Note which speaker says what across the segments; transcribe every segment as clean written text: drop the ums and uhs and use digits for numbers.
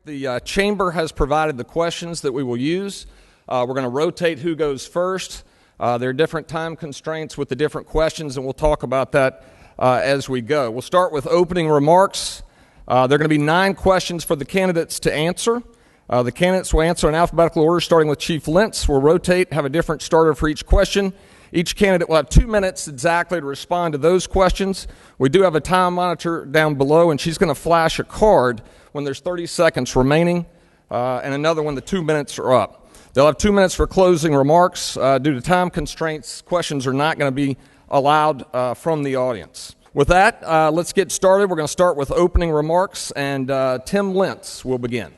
Speaker 1: The chamber has provided the questions that we will use. We're going to rotate who goes first. There are different time constraints with the different questions, and we'll talk about that as we go. We'll start with opening remarks. There are going to be 9 questions for the candidates to answer. The candidates will answer in alphabetical order, starting with Chief Lentz. We'll rotate, have a different starter for each question. Each candidate will have 2 minutes exactly to respond to those questions. We do have a time monitor down below, and she's going to flash a card when there's 30 seconds remaining, and another when the 2 minutes are up. They'll have 2 minutes for closing remarks. Due to time constraints, questions are not going to be allowed from the audience. With that, let's get started. We're going to start with opening remarks, and Tim Lentz will begin.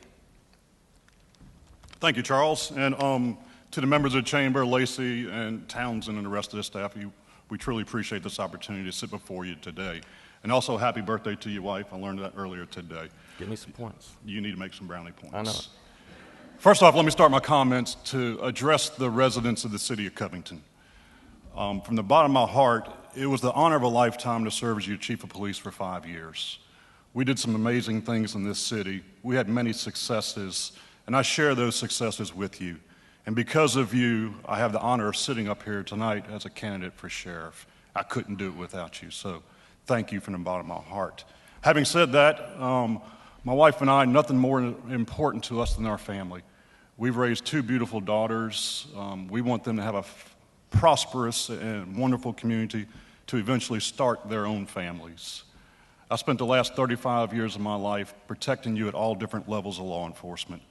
Speaker 2: Thank you, Charles. And to the members of the chamber, Lacey and Townsend and the rest of the staff, we truly appreciate this opportunity to sit before you today. And also, happy birthday to your wife. I learned that earlier today.
Speaker 1: Give me some points.
Speaker 2: You need to make some brownie points.
Speaker 1: I know.
Speaker 2: First off, let me start my comments to address the residents of the city of Covington. From the bottom of my heart, it was the honor of a lifetime to serve as your chief of police for 5 years. We did some amazing things in this city. We had many successes, and I share those successes with you. And because of you, I have the honor of sitting up here tonight as a candidate for sheriff. I couldn't do it without you, so thank you from the bottom of my heart. Having said that, my wife and I, nothing more important to us than our family. We've raised 2 beautiful daughters. We want them to have a prosperous and wonderful community to eventually start their own families. I spent the last 35 years of my life protecting you at all different levels of law enforcement.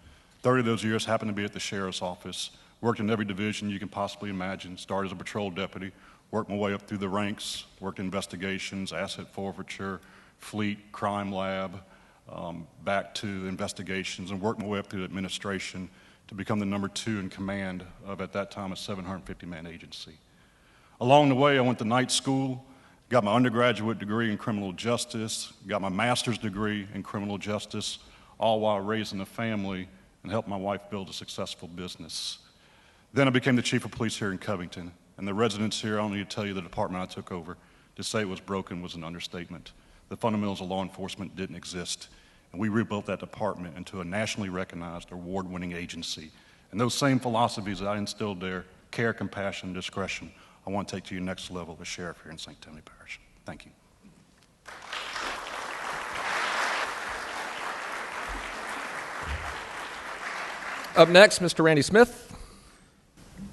Speaker 2: 30 of those years happened to be at the sheriff's office. Worked in every division you can possibly imagine. Started as a patrol deputy, worked my way up through the ranks, worked investigations, asset forfeiture, fleet, crime lab, back to investigations, and worked my way up through administration to become the number 2 in command of, at that time, a 750-man agency. Along the way, I went to night school, got my undergraduate degree in criminal justice, got my master's degree in criminal justice, all while raising a family and helped my wife build a successful business. Then I became the chief of police here in Covington, and the residents here, I don't need to tell you the department I took over. To say it was broken was an understatement. The fundamentals of law enforcement didn't exist, and we rebuilt that department into a nationally recognized, award-winning agency. And those same philosophies that I instilled there, care, compassion, discretion, I want to take to your next level as sheriff here in St. Tammany Parish. Thank you.
Speaker 1: Up next, Mr. Randy Smith.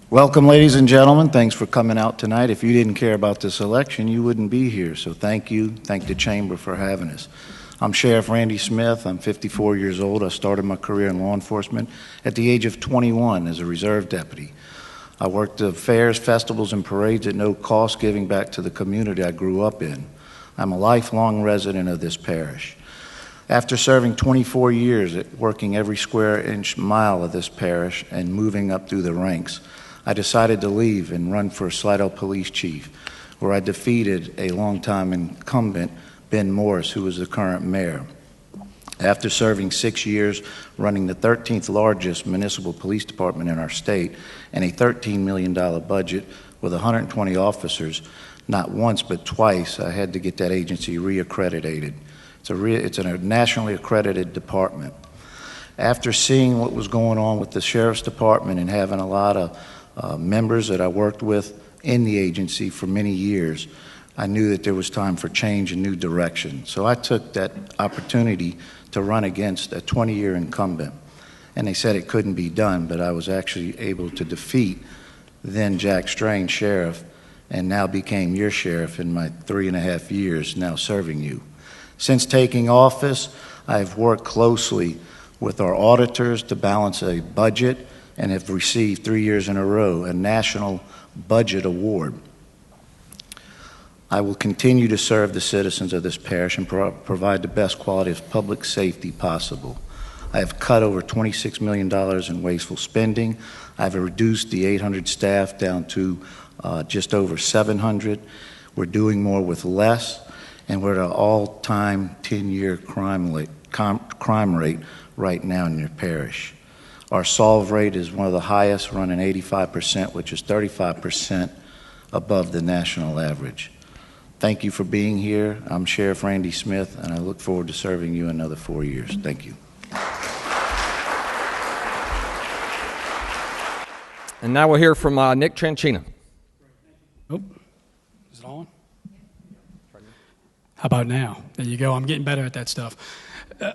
Speaker 3: Welcome, ladies and gentlemen. Thanks for coming out tonight. If you didn't care about this election, you wouldn't be here. So thank you. Thank the chamber for having us. I'm Sheriff Randy Smith. I'm 54 years old. I started my career in law enforcement at the age of 21 as a reserve deputy. I worked at fairs, festivals, and parades at no cost, giving back to the community I grew up in. I'm a lifelong resident of this parish. After serving 24 years at working every square inch mile of this parish and moving up through the ranks, I decided to leave and run for Slidell Police Chief, where I defeated a longtime incumbent, Ben Morris, who was the current mayor. After serving 6 years running the 13th largest municipal police department in our state and a $13 million budget with 120 officers, not once but twice I had to get that agency reaccredited. It's a nationally accredited department. After seeing what was going on with the sheriff's department and having a lot of members that I worked with in the agency for many years, I knew that there was time for change and new direction. So I took that opportunity to run against a 20-year incumbent. And they said it couldn't be done, but I was actually able to defeat then Jack Strain, sheriff, and now became your sheriff in my 3.5 years now serving you. Since taking office, I've worked closely with our auditors to balance a budget and have received 3 years in a row a National Budget Award. I will continue to serve the citizens of this parish and provide the best quality of public safety possible. I have cut over $26 million in wasteful spending. I've reduced the 800 staff down to just over 700. We're doing more with less, and we're at an all-time 10-year crime rate right now in your parish. Our solve rate is one of the highest, running 85%, which is 35% above the national average. Thank you for being here. I'm Sheriff Randy Smith, and I look forward to serving you another 4 years. Thank you.
Speaker 1: And now we'll hear from Nick Tranchina.
Speaker 4: Oh, is it on? How about now? There you go. I'm getting better at that stuff.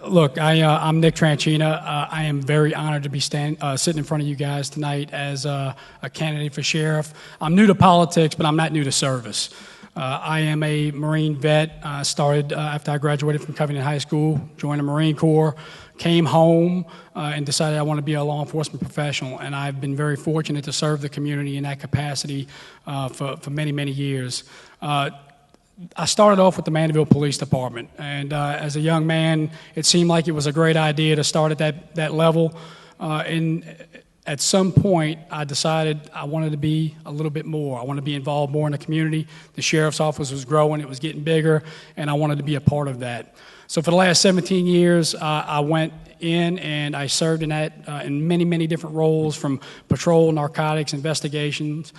Speaker 4: Look, I'm Nick Tranchina. I am very honored to be sitting in front of you guys tonight as a candidate for sheriff. I'm new to politics, but I'm not new to service. I am a Marine vet. Started after I graduated from Covington High School, joined the Marine Corps, came home, and decided I want to be a law enforcement professional. And I've been very fortunate to serve the community in that capacity for many, many years. I started off with the Mandeville Police Department, and as a young man, it seemed like it was a great idea to start at that level. And at some point, I decided I wanted to be a little bit more. I wanted to be involved more in the community. The sheriff's office was growing, it was getting bigger, and I wanted to be a part of that. So for the last 17 years, I went in and I served in that in many, many different roles, from patrol, narcotics, investigations,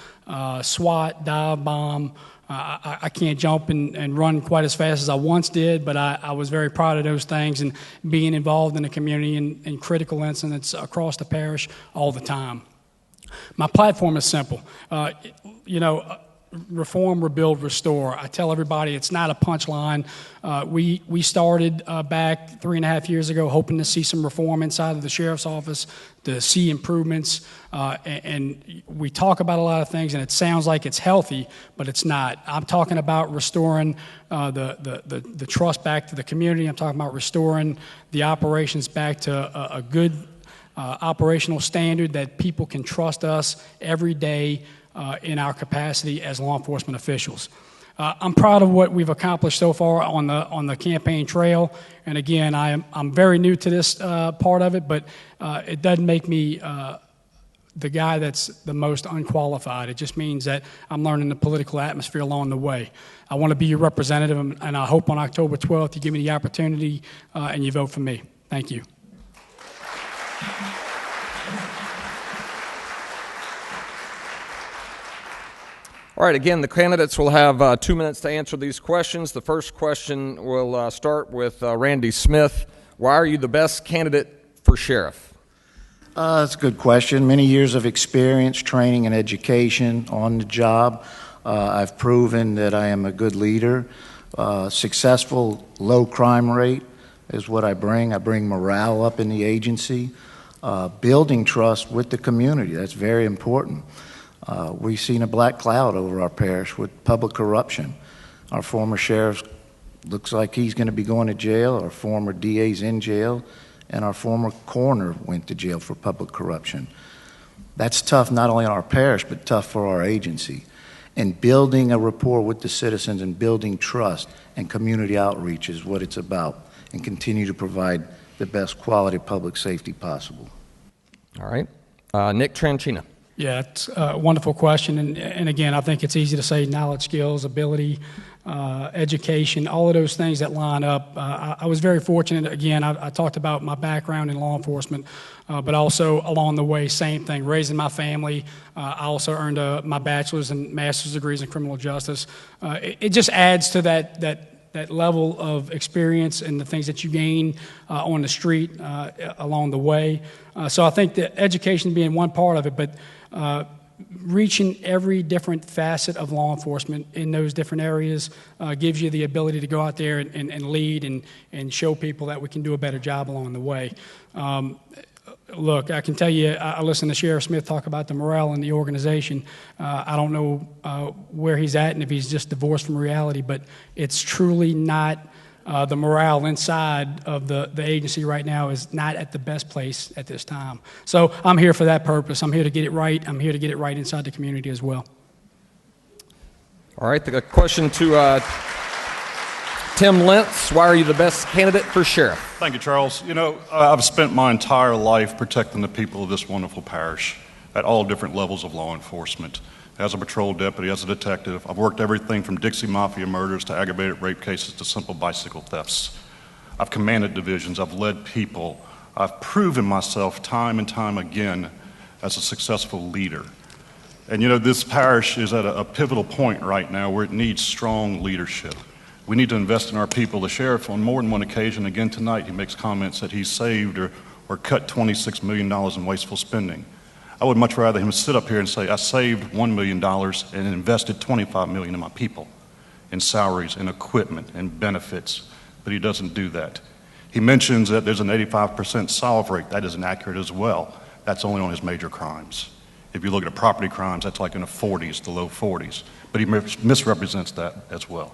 Speaker 4: SWAT, dive bomb. I can't jump and run quite as fast as I once did, but I was very proud of those things and being involved in the community in critical incidents across the parish all the time. My platform is simple. Reform, rebuild, restore. I tell everybody it's not a punchline. We started back 3.5 years ago hoping to see some reform inside of the sheriff's office, to see improvements, and we talk about a lot of things, and it sounds like it's healthy, but it's not. I'm talking about restoring the trust back to the community. I'm talking about restoring the operations back to a good operational standard that people can trust us every day in our capacity as law enforcement officials. I'm proud of what we've accomplished so far on the campaign trail, and again, I'm very new to this part of it, but it doesn't make me the guy that's the most unqualified. It just means that I'm learning the political atmosphere along the way. I want to be your representative, and I hope on October 12th you give me the opportunity and you vote for me. Thank you.
Speaker 1: All right, again, the candidates will have 2 minutes to answer these questions. The first question will start with Randy Smith. Why are you the best candidate for sheriff?
Speaker 3: That's a good question. Many years of experience, training, and education on the job. I've proven that I am a good leader. Successful, low crime rate is what I bring. I bring morale up in the agency. Building trust with the community, that's very important. We've seen a black cloud over our parish with public corruption. Our former sheriff looks like he's going to be going to jail. Our former DA's in jail, and our former coroner went to jail for public corruption. That's tough not only on our parish, but tough for our agency. And building a rapport with the citizens and building trust and community outreach is what it's about, and continue to provide the best quality public safety possible.
Speaker 1: All right. Nick Tranchina.
Speaker 4: Yeah, it's a wonderful question, and again, I think it's easy to say knowledge, skills, ability, education, all of those things that line up. I was very fortunate. Again, I talked about my background in law enforcement, but also along the way, same thing, raising my family. I also earned my bachelor's and master's degrees in criminal justice. It just adds to that level of experience and the things that you gain on the street along the way. So I think that education being one part of it, but reaching every different facet of law enforcement in those different areas gives you the ability to go out there and lead and show people that we can do a better job along the way. Look, I can tell you, I listened to Sheriff Smith talk about the morale in the organization. I don't know where he's at and if he's just divorced from reality, but it's truly not. The morale inside of the agency right now is not at the best place at this time. So I'm here for that purpose. I'm here to get it right. I'm here to get it right inside the community as well.
Speaker 1: All right, the question to Tim Lentz. Why are you the best candidate for sheriff?
Speaker 2: Thank you, Charles. You know, I've spent my entire life protecting the people of this wonderful parish at all different levels of law enforcement. As a patrol deputy, as a detective, I've worked everything from Dixie Mafia murders to aggravated rape cases to simple bicycle thefts. I've commanded divisions, I've led people. I've proven myself time and time again as a successful leader. And you know, this parish is at a pivotal point right now where it needs strong leadership. We need to invest in our people. The sheriff, on more than one occasion, again tonight, he makes comments that he's saved or cut $26 million in wasteful spending. I would much rather him sit up here and say, I saved $1 million and invested $25 million in my people, in salaries, in equipment, and benefits, but he doesn't do that. He mentions that there's an 85% solve rate. That is inaccurate as well. That's only on his major crimes. If you look at property crimes, that's like in the 40s, the low 40s, but he misrepresents that as well.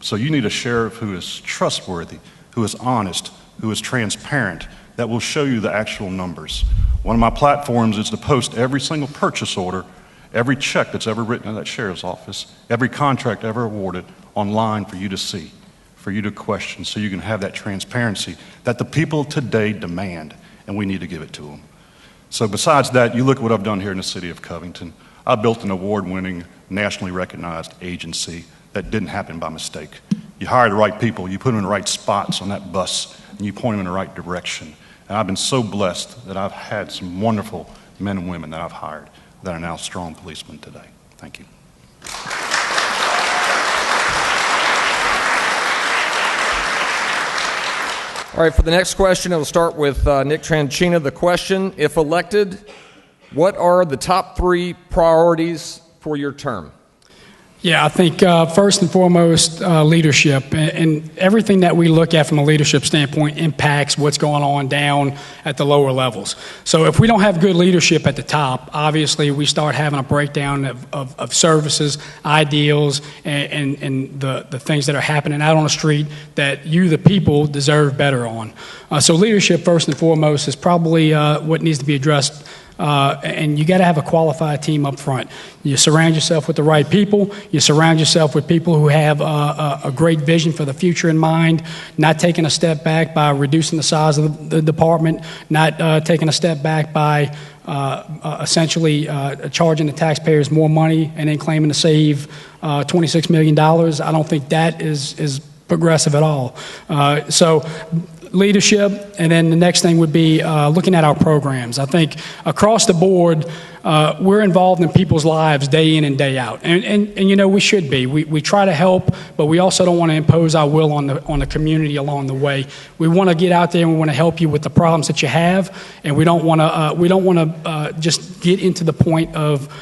Speaker 2: So you need a sheriff who is trustworthy, who is honest, who is transparent, that will show you the actual numbers. One of my platforms is to post every single purchase order, every check that's ever written in that sheriff's office, every contract ever awarded online for you to see, for you to question, so you can have that transparency that the people today demand, and we need to give it to them. So besides that, you look at what I've done here in the city of Covington. I built an award-winning, nationally recognized agency that didn't happen by mistake. You hire the right people, you put them in the right spots on that bus, and you point them in the right direction. And I've been so blessed that I've had some wonderful men and women that I've hired that are now strong policemen today. Thank you.
Speaker 1: All right, for the next question, it'll start with Nick Tranchina. The question, if elected, what are the top 3 priorities for your term?
Speaker 4: Yeah, I think first and foremost, leadership. And everything that we look at from a leadership standpoint impacts what's going on down at the lower levels. So if we don't have good leadership at the top, obviously we start having a breakdown of services, ideals, and the things that are happening out on the street that you, the people, deserve better on. So leadership, first and foremost, is probably what needs to be addressed. And you got to have a qualified team up front. You surround yourself with the right people. You surround yourself with people who have a great vision for the future in mind, not taking a step back by reducing the size of the department, not taking a step back by essentially charging the taxpayers more money and then claiming to save $26 million. I don't think that is progressive at all. So leadership, and then the next thing would be looking at our programs. I think across the board, we're involved in people's lives day in and day out, and you know we should be. We try to help, but we also don't want to impose our will on the community along the way. We want to get out there and we want to help you with the problems that you have, and we don't want to just get into the point of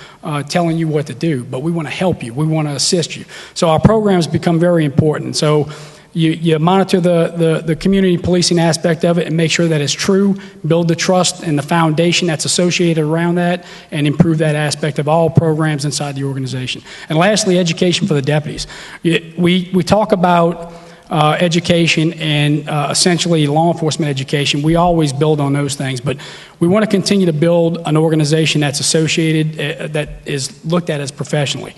Speaker 4: telling you what to do, but we want to help you. We want to assist you. So our programs become very important. So you monitor the community policing aspect of it and make sure that it's true, build the trust and the foundation that's associated around that, and improve that aspect of all programs inside the organization. And lastly, education for the deputies. We talk about education and essentially law enforcement education. We always build on those things, but we want to continue to build an organization that's associated, that is looked at as professionally.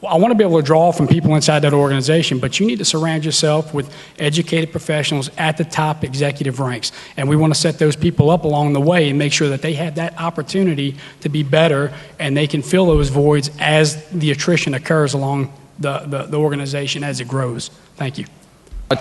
Speaker 4: I want to be able to draw from people inside that organization, but you need to surround yourself with educated professionals at the top executive ranks. And we want to set those people up along the way and make sure that they have that opportunity to be better and they can fill those voids as the attrition occurs along the organization as it grows. Thank you.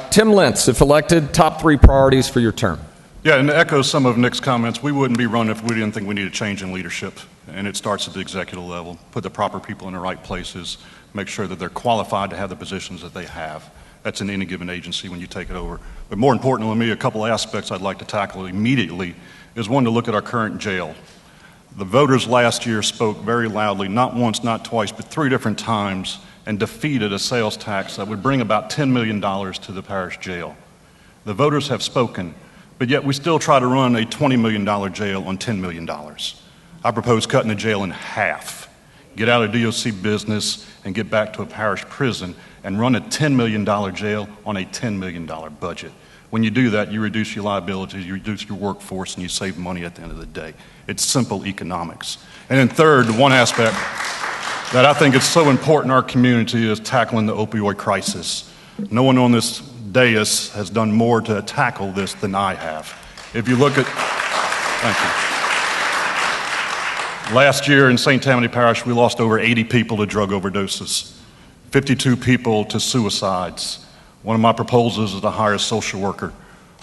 Speaker 1: Tim Lentz, if elected, top 3 priorities for your term.
Speaker 2: Yeah, and to echo some of Nick's comments, we wouldn't be running if we didn't think we need a change in leadership. And it starts at the executive level. Put the proper people in the right places. Make sure that they're qualified to have the positions that they have. That's in any given agency when you take it over. But more importantly to me, a couple aspects I'd like to tackle immediately is one, to look at our current jail. The voters last year spoke very loudly, not once, not twice, but 3 different times, and defeated a sales tax that would bring about $10 million to the parish jail. The voters have spoken, but yet we still try to run a $20 million jail on $10 million. I propose cutting the jail in half, get out of DOC business and get back to a parish prison and run a $10 million jail on a $10 million budget. When you do that, you reduce your liabilities, you reduce your workforce, and you save money at the end of the day. It's simple economics. And then third, one aspect that I think is so important in our community is tackling the opioid crisis. No one on this dais has done more to tackle this than I have. If you look at, thank you. Last year in St. Tammany Parish, we lost over 80 people to drug overdoses, 52 people to suicides. One of my proposals is to hire a social worker,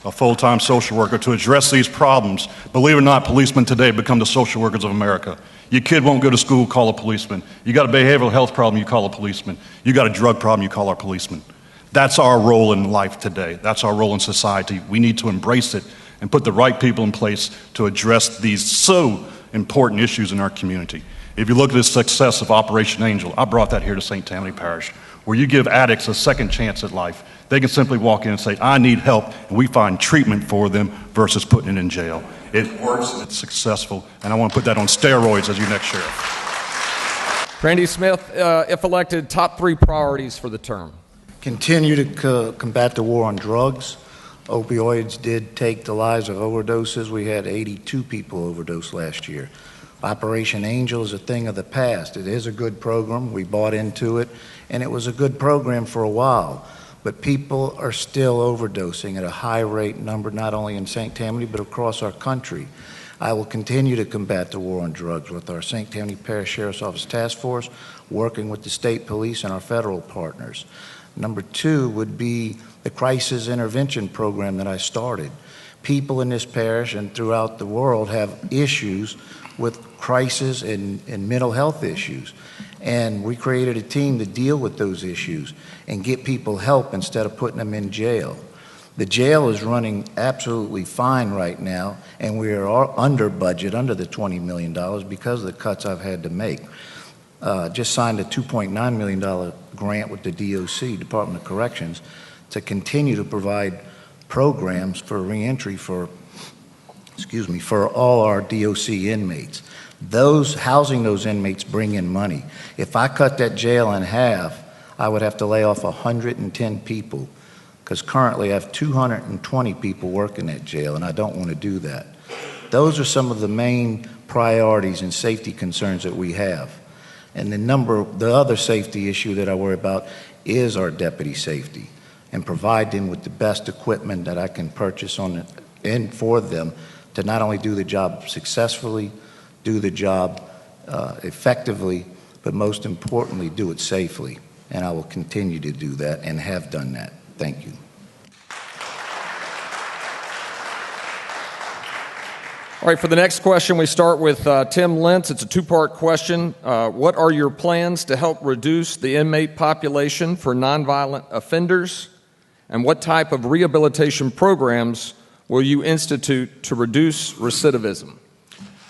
Speaker 2: a full-time social worker to address these problems. Believe it or not, policemen today become the social workers of America. Your kid won't go to school, call a policeman. You got a behavioral health problem, you call a policeman. You got a drug problem, you call our policeman. That's our role in life today. That's our role in society. We need to embrace it and put the right people in place to address these so important issues in our community. If you look at the success of Operation Angel, I brought that here to St. Tammany Parish, where you give addicts a second chance at life. They can simply walk in and say, I need help, and we find treatment for them versus putting it in jail. It works, it's successful, and I want to put that on steroids as your next sheriff.
Speaker 1: Randy Smith, if elected, top 3 priorities for the term.
Speaker 3: Continue to combat the war on drugs. Opioids did take the lives of overdoses. We had 82 people overdose last year. Operation Angel is a thing of the past. It is a good program. We bought into it, and it was a good program for a while. But people are still overdosing at a high rate number, not only in St. Tammany, but across our country. I will continue to combat the war on drugs with our St. Tammany Parish Sheriff's Office Task Force, working with the state police and our federal partners. Number 2 would be the crisis intervention program that I started. People in this parish and throughout the world have issues with crisis and mental health issues. And we created a team to deal with those issues and get people help instead of putting them in jail. The jail is running absolutely fine right now, and we are under budget, under the $20 million because of the cuts I've had to make. Just signed a $2.9 million grant with the DOC, Department of Corrections, to continue to provide programs for reentry for all our DOC inmates. Housing those inmates bring in money. If I cut that jail in half, I would have to lay off 110 people, because currently I have 220 people working at jail, and I don't want to do that. Those are some of the main priorities and safety concerns that we have. And the other safety issue that I worry about is our deputy safety, and provide them with the best equipment that I can purchase for them to not only do the job successfully, do the job effectively, but most importantly, do it safely. And I will continue to do that and have done that. Thank you.
Speaker 1: All right, for the next question, we start with Tim Lentz. It's a 2-part question. What are your plans to help reduce the inmate population for nonviolent offenders? And what type of rehabilitation programs will you institute to reduce recidivism?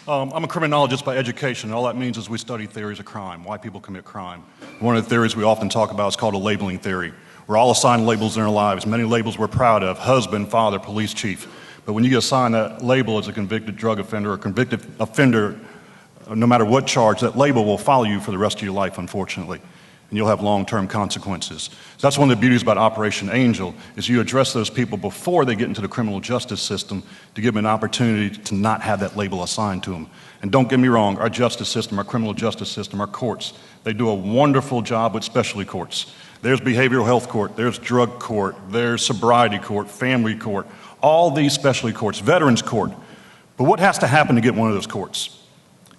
Speaker 2: I'm a criminologist by education. All that means is we study theories of crime, why people commit crime. One of the theories we often talk about is called a labeling theory. We're all assigned labels in our lives, many labels we're proud of: husband, father, police chief. But when you get assigned that label as a convicted drug offender or convicted offender, no matter what charge, that label will follow you for the rest of your life, unfortunately, and you'll have long-term consequences. So that's one of the beauties about Operation Angel, is you address those people before they get into the criminal justice system to give them an opportunity to not have that label assigned to them. And don't get me wrong, our justice system, our criminal justice system, our courts, they do a wonderful job with specialty courts. There's behavioral health court, there's drug court, there's sobriety court, family court, all these specialty courts, veterans court. But what has to happen to get one of those courts?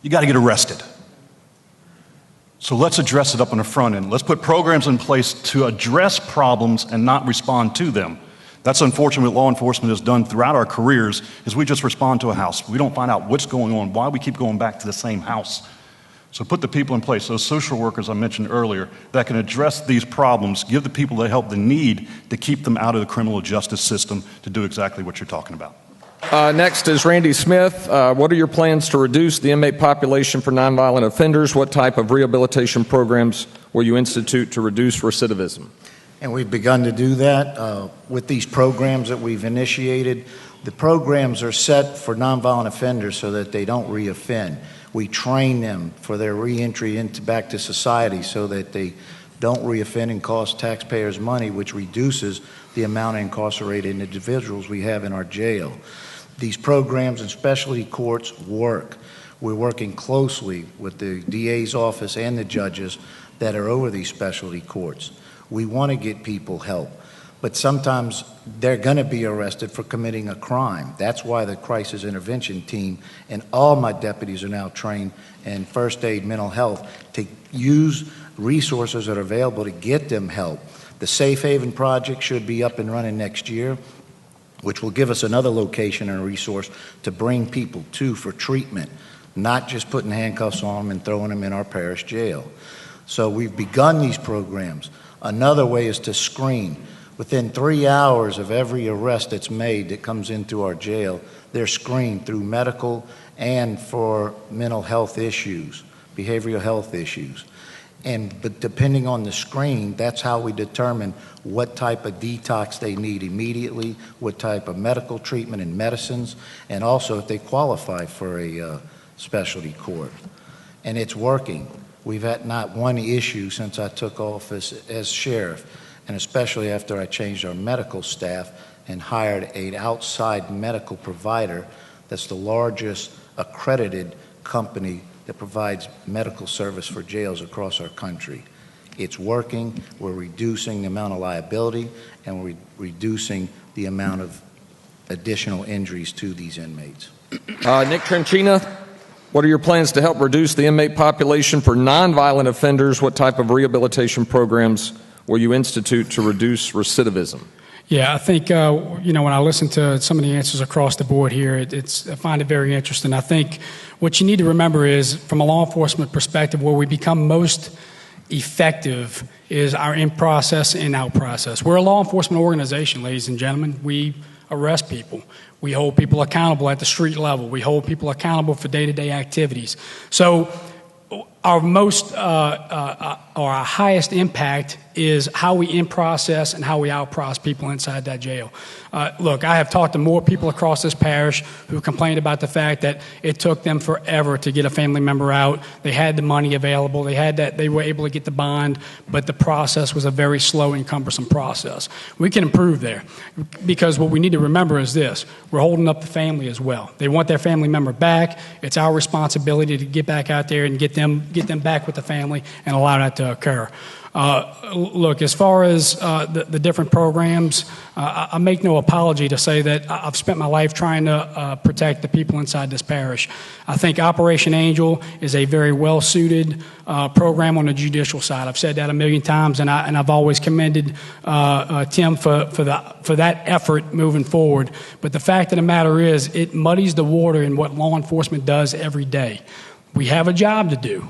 Speaker 2: You got to get arrested. So let's address it up on the front end. Let's put programs in place to address problems and not respond to them. That's unfortunately what law enforcement has done throughout our careers, is we just respond to a house. We don't find out what's going on, why we keep going back to the same house. So put the people in place, those social workers I mentioned earlier, that can address these problems, give the people the help they need to keep them out of the criminal justice system to do exactly what you're talking about.
Speaker 1: Next is Randy Smith. What are your plans to reduce the inmate population for nonviolent offenders? What type of rehabilitation programs will you institute to reduce recidivism?
Speaker 3: And we've begun to do that with these programs that we've initiated. The programs are set for nonviolent offenders so that they don't reoffend. We train them for their reentry back to society so that they don't reoffend and cost taxpayers money, which reduces the amount of incarcerated individuals we have in our jail. These programs in specialty courts work. We're working closely with the DA's office and the judges that are over these specialty courts. We want to get people help, but sometimes they're going to be arrested for committing a crime. That's why the crisis intervention team and all my deputies are now trained in first aid, mental health, to use resources that are available to get them help. The Safe Haven project should be up and running next year, which will give us another location and a resource to bring people to for treatment, not just putting handcuffs on them and throwing them in our parish jail. So we've begun these programs. Another way is to screen. Within 3 hours of every arrest that's made that comes into our jail, they're screened through medical and for mental health issues, behavioral health issues. But depending on the screen, that's how we determine what type of detox they need immediately, what type of medical treatment and medicines, and also if they qualify for a specialty court. And it's working. We've had not one issue since I took office as sheriff, and especially after I changed our medical staff and hired an outside medical provider that's the largest accredited company that provides medical service for jails across our country. It's working. We're reducing the amount of liability, and we're reducing the amount of additional injuries to these inmates.
Speaker 1: Nick Tranchina, what are your plans to help reduce the inmate population for nonviolent offenders? What type of rehabilitation programs will you institute to reduce recidivism?
Speaker 4: Yeah, I think, when I listen to some of the answers across the board here, I find it very interesting. I think what you need to remember is, from a law enforcement perspective, where we become most effective is our in-process and out-process. We're a law enforcement organization, ladies and gentlemen. We arrest people. We hold people accountable at the street level. We hold people accountable for day-to-day activities. So our our highest impact is how we in-process and how we out-process people inside that jail. Look, I have talked to more people across this parish who complained about the fact that it took them forever to get a family member out. They had the money available. They were able to get the bond, but the process was a very slow and cumbersome process. We can improve there, because what we need to remember is this: we're holding up the family as well. They want their family member back. It's our responsibility to get back out there and get them back with the family and allow that to occur. Look, as far as the different programs, I make no apology to say that I've spent my life trying to protect the people inside this parish. I think Operation Angel is a very well-suited program on the judicial side. I've said that a million times, and I've always commended Tim for that effort moving forward. But the fact of the matter is, it muddies the water in what law enforcement does every day. We have a job to do.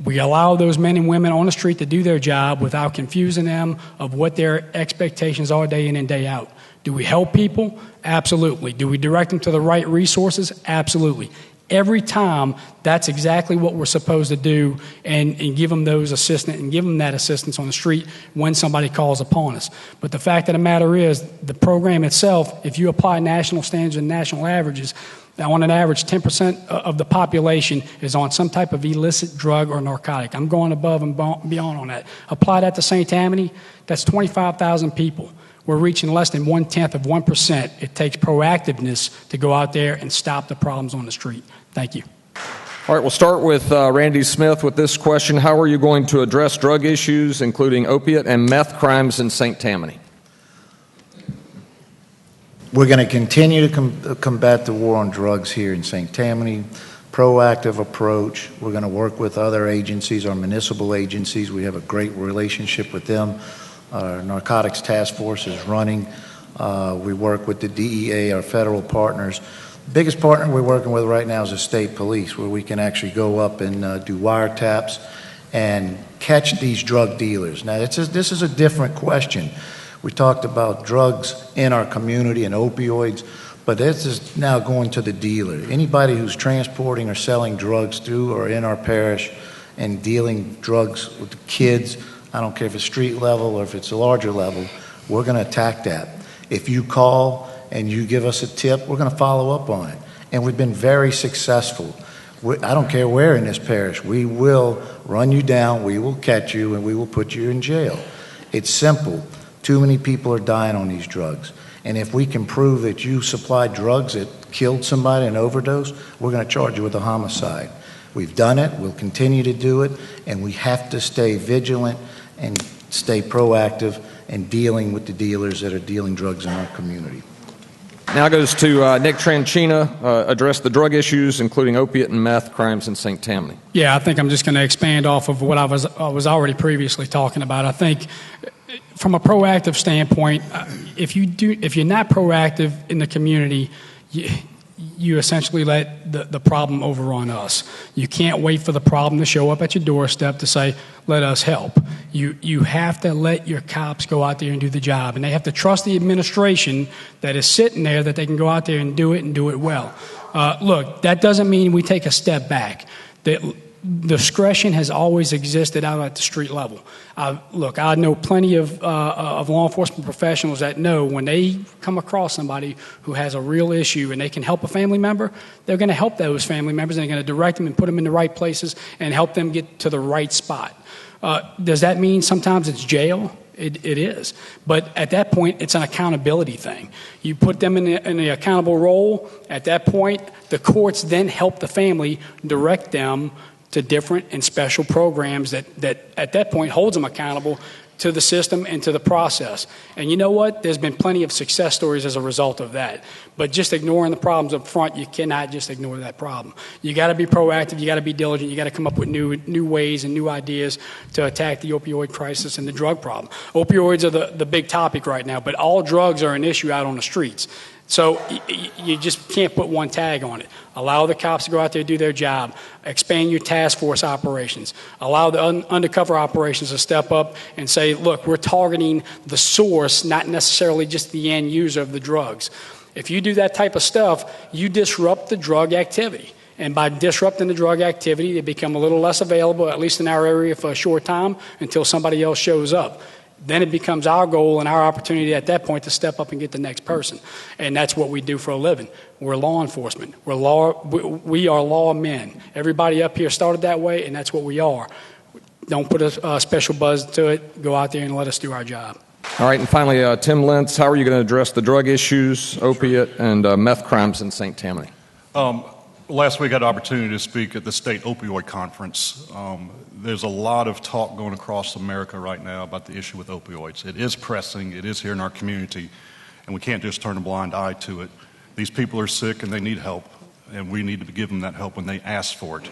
Speaker 4: We allow those men and women on the street to do their job without confusing them of what their expectations are day in and day out. Do we help people? Absolutely. Do we direct them to the right resources? Absolutely. Every time, that's exactly what we're supposed to do, and give them those assistance and give them that assistance on the street when somebody calls upon us. But the fact of the matter is, the program itself, if you apply national standards and national averages, now, on an average, 10% of the population is on some type of illicit drug or narcotic. I'm going above and beyond on that. Apply that to St. Tammany, that's 25,000 people. We're reaching less than 1/10 of 1%. It takes proactiveness to go out there and stop the problems on the street. Thank you.
Speaker 1: All right, we'll start with Randy Smith with this question. How are you going to address drug issues, including opiate and meth crimes in St. Tammany?
Speaker 3: We're going to continue to combat the war on drugs here in St. Tammany. Proactive approach. We're going to work with other agencies, our municipal agencies. We have a great relationship with them. Our narcotics task force is running. We work with the DEA, our federal partners. The biggest partner we're working with right now is the state police, where we can actually go up and do wiretaps and catch these drug dealers. Now, this is a different question. We talked about drugs in our community and opioids, but this is now going to the dealer. Anybody who's transporting or selling drugs through or in our parish and dealing drugs with the kids, I don't care if it's street level or if it's a larger level, we're going to attack that. If you call and you give us a tip, we're going to follow up on it. And we've been very successful. I don't care where in this parish. We will run you down, we will catch you, and we will put you in jail. It's simple. Too many people are dying on these drugs. And if we can prove that you supplied drugs that killed somebody, an overdose, we're going to charge you with a homicide. We've done it, we'll continue to do it, and we have to stay vigilant and stay proactive in dealing with the dealers that are dealing drugs in our community.
Speaker 1: Now goes to Nick Tranchina, address the drug issues, including opiate and meth crimes in St. Tammany.
Speaker 4: Yeah, I think I'm just going to expand off of what I was already previously talking about. I think from a proactive standpoint, if you're not proactive in the community, you essentially let the problem overrun us. You can't wait for the problem to show up at your doorstep to say, let us help. You have to let your cops go out there and do the job, and they have to trust the administration that is sitting there that they can go out there and do it well. Look, that doesn't mean we take a step back. Discretion has always existed out at the street level. Look, I know plenty of law enforcement professionals that know when they come across somebody who has a real issue and they can help a family member, they're going to help those family members, and they're going to direct them and put them in the right places and help them get to the right spot. Does that mean sometimes it's jail? It is. But at that point, it's an accountability thing. You put them in the accountable role. At that point, the courts then help the family direct them to different and special programs that at that point holds them accountable to the system and to the process. And you know what? There's been plenty of success stories as a result of that. But just ignoring the problems up front, you cannot just ignore that problem. You got to be proactive. You got to be diligent. You got to come up with new ways and new ideas to attack the opioid crisis and the drug problem. Opioids are the big topic right now, but all drugs are an issue out on the streets. So you just can't put one tag on it. Allow the cops to go out there and do their job. Expand your task force operations. Allow the undercover operations to step up and say, look, we're targeting the source, not necessarily just the end user of the drugs. If you do that type of stuff, you disrupt the drug activity. And by disrupting the drug activity, they become a little less available, at least in our area, for a short time until somebody else shows up. Then it becomes our goal and our opportunity at that point to step up and get the next person. And that's what we do for a living. We're law enforcement. We are lawmen. Everybody up here started that way, and that's what we are. Don't put a special buzz to it. Go out there and let us do our job.
Speaker 1: All right, and finally, Tim Lentz, how are you going to address the drug issues, opiate, and meth crimes in St. Tammany?
Speaker 2: Last week I had the opportunity to speak at the state opioid conference. There's a lot of talk going across America right now about the issue with opioids. It is pressing. It is here in our community, and we can't just turn a blind eye to it. These people are sick and they need help, and we need to give them that help when they ask for it.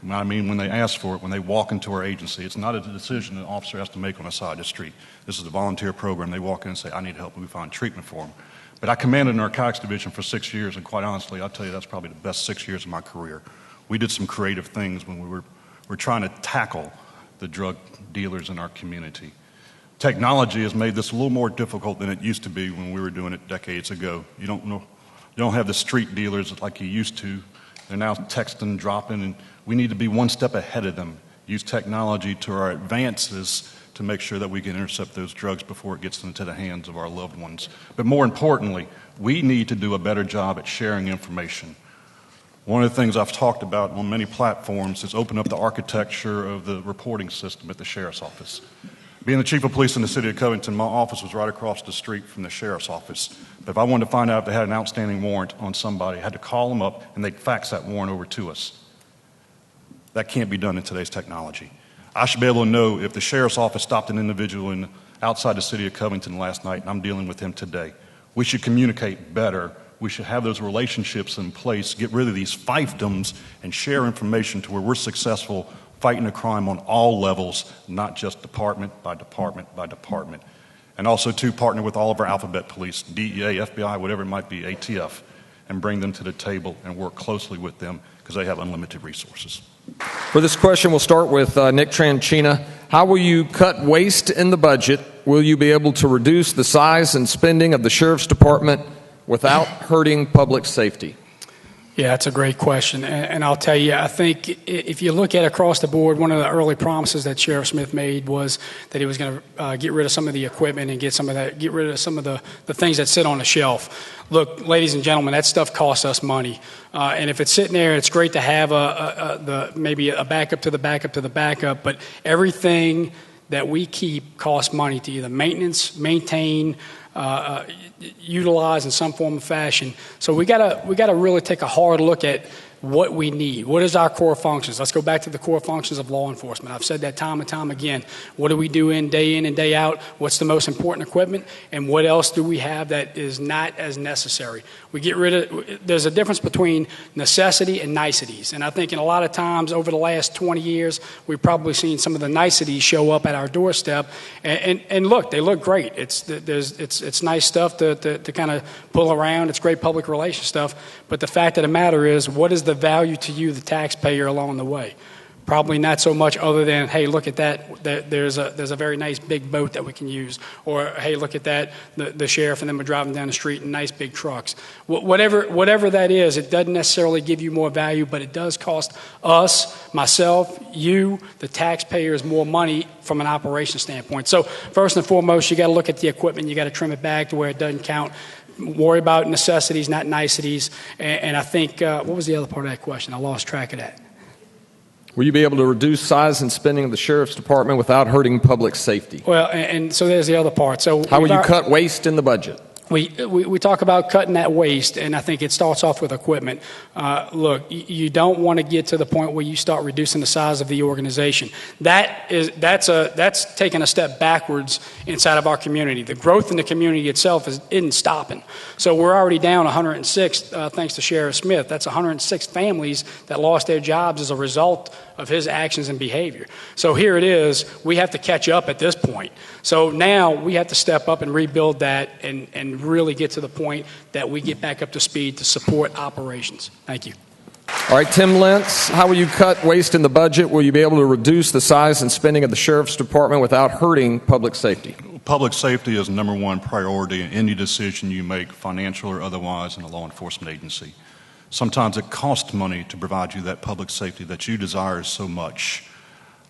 Speaker 2: I mean, when they ask for it, when they walk into our agency, it's not a decision an officer has to make on the side of the street. This is a volunteer program. They walk in and say, I need help, and we find treatment for them. But I commanded a narcotics division for 6 years, and quite honestly, I'll tell you, that's probably the best 6 years of my career. We did some creative things when we were trying to tackle the drug dealers in our community. Technology has made this a little more difficult than it used to be when we were doing it decades ago. You don't have the street dealers like you used to. They're now texting, dropping, and we need to be one step ahead of them. Use technology to our advances to make sure that we can intercept those drugs before it gets into the hands of our loved ones. But more importantly, we need to do a better job at sharing information. One of the things I've talked about on many platforms is open up the architecture of the reporting system at the sheriff's office. Being the chief of police in the city of Covington, my office was right across the street from the sheriff's office. But if I wanted to find out if they had an outstanding warrant on somebody, I had to call them up and they'd fax that warrant over to us. That can't be done in today's technology. I should be able to know if the sheriff's office stopped an individual outside the city of Covington last night and I'm dealing with him today. We should communicate better. We should have those relationships in place, get rid of these fiefdoms, and share information to where we're successful fighting a crime on all levels, not just department by department by department. And also to partner with all of our alphabet police, DEA, FBI, whatever it might be, ATF, and bring them to the table and work closely with them because they have unlimited resources.
Speaker 1: For this question, we'll start with Nick Tranchina. How will you cut waste in the budget? Will you be able to reduce the size and spending of the Sheriff's Department without hurting public safety?
Speaker 4: Yeah, that's a great question. And I'll tell you, I think if you look at across the board, one of the early promises that Sheriff Smith made was that he was going to get rid of some of the equipment and get rid of some of the things that sit on the shelf. Look, ladies and gentlemen, that stuff costs us money. And if it's sitting there, it's great to have maybe a backup to the backup to the backup, but everything that we keep costs money to either maintenance, maintain, utilize in some form of fashion. So we gotta really take a hard look at what we need. What is our core functions? Let's go back to the core functions of law enforcement. I've said that time and time again. What do we do in and day out? What's the most important equipment? And what else do we have that is not as necessary? We get rid of, there's a difference between necessity and niceties. And I think in a lot of times over the last 20 years, we've probably seen some of the niceties show up at our doorstep. And look, they look great. It's nice stuff to kind of pull around. It's great public relations stuff. But the fact of the matter is, what is the value to you, the taxpayer, along the way? Probably not so much other than, hey, look at that. There's a very nice big boat that we can use. Or, hey, look at that. The sheriff and them are driving down the street in nice big trucks. Whatever that is, it doesn't necessarily give you more value, but it does cost us, myself, you, the taxpayers, more money from an operation standpoint. So first and foremost, you got to look at the equipment. You got to trim it back to where it doesn't count. Worry about necessities, not niceties. And I think, what was the other part of that question? I lost track of that.
Speaker 1: Will you be able to reduce size and spending of the sheriff's department without hurting public safety?
Speaker 4: Well, and so there's the other part. So
Speaker 1: how will you cut waste in the budget?
Speaker 4: We talk about cutting that waste, and I think it starts off with equipment. Look, you don't want to get to the point where you start reducing the size of the organization. That's taking a step backwards inside of our community. The growth in the community itself isn't stopping. So we're already down 106, thanks to Sheriff Smith. That's 106 families that lost their jobs as a result of his actions and behavior. So here it is. We have to catch up at this point. So now we have to step up and rebuild that and really get to the point that we get back up to speed to support operations. Thank you.
Speaker 1: All right, Tim Lentz, how will you cut waste in the budget? Will you be able to reduce the size and spending of the sheriff's department without hurting public safety?
Speaker 2: Public safety is number one priority in any decision you make, financial or otherwise, in a law enforcement agency. Sometimes it costs money to provide you that public safety that you desire so much.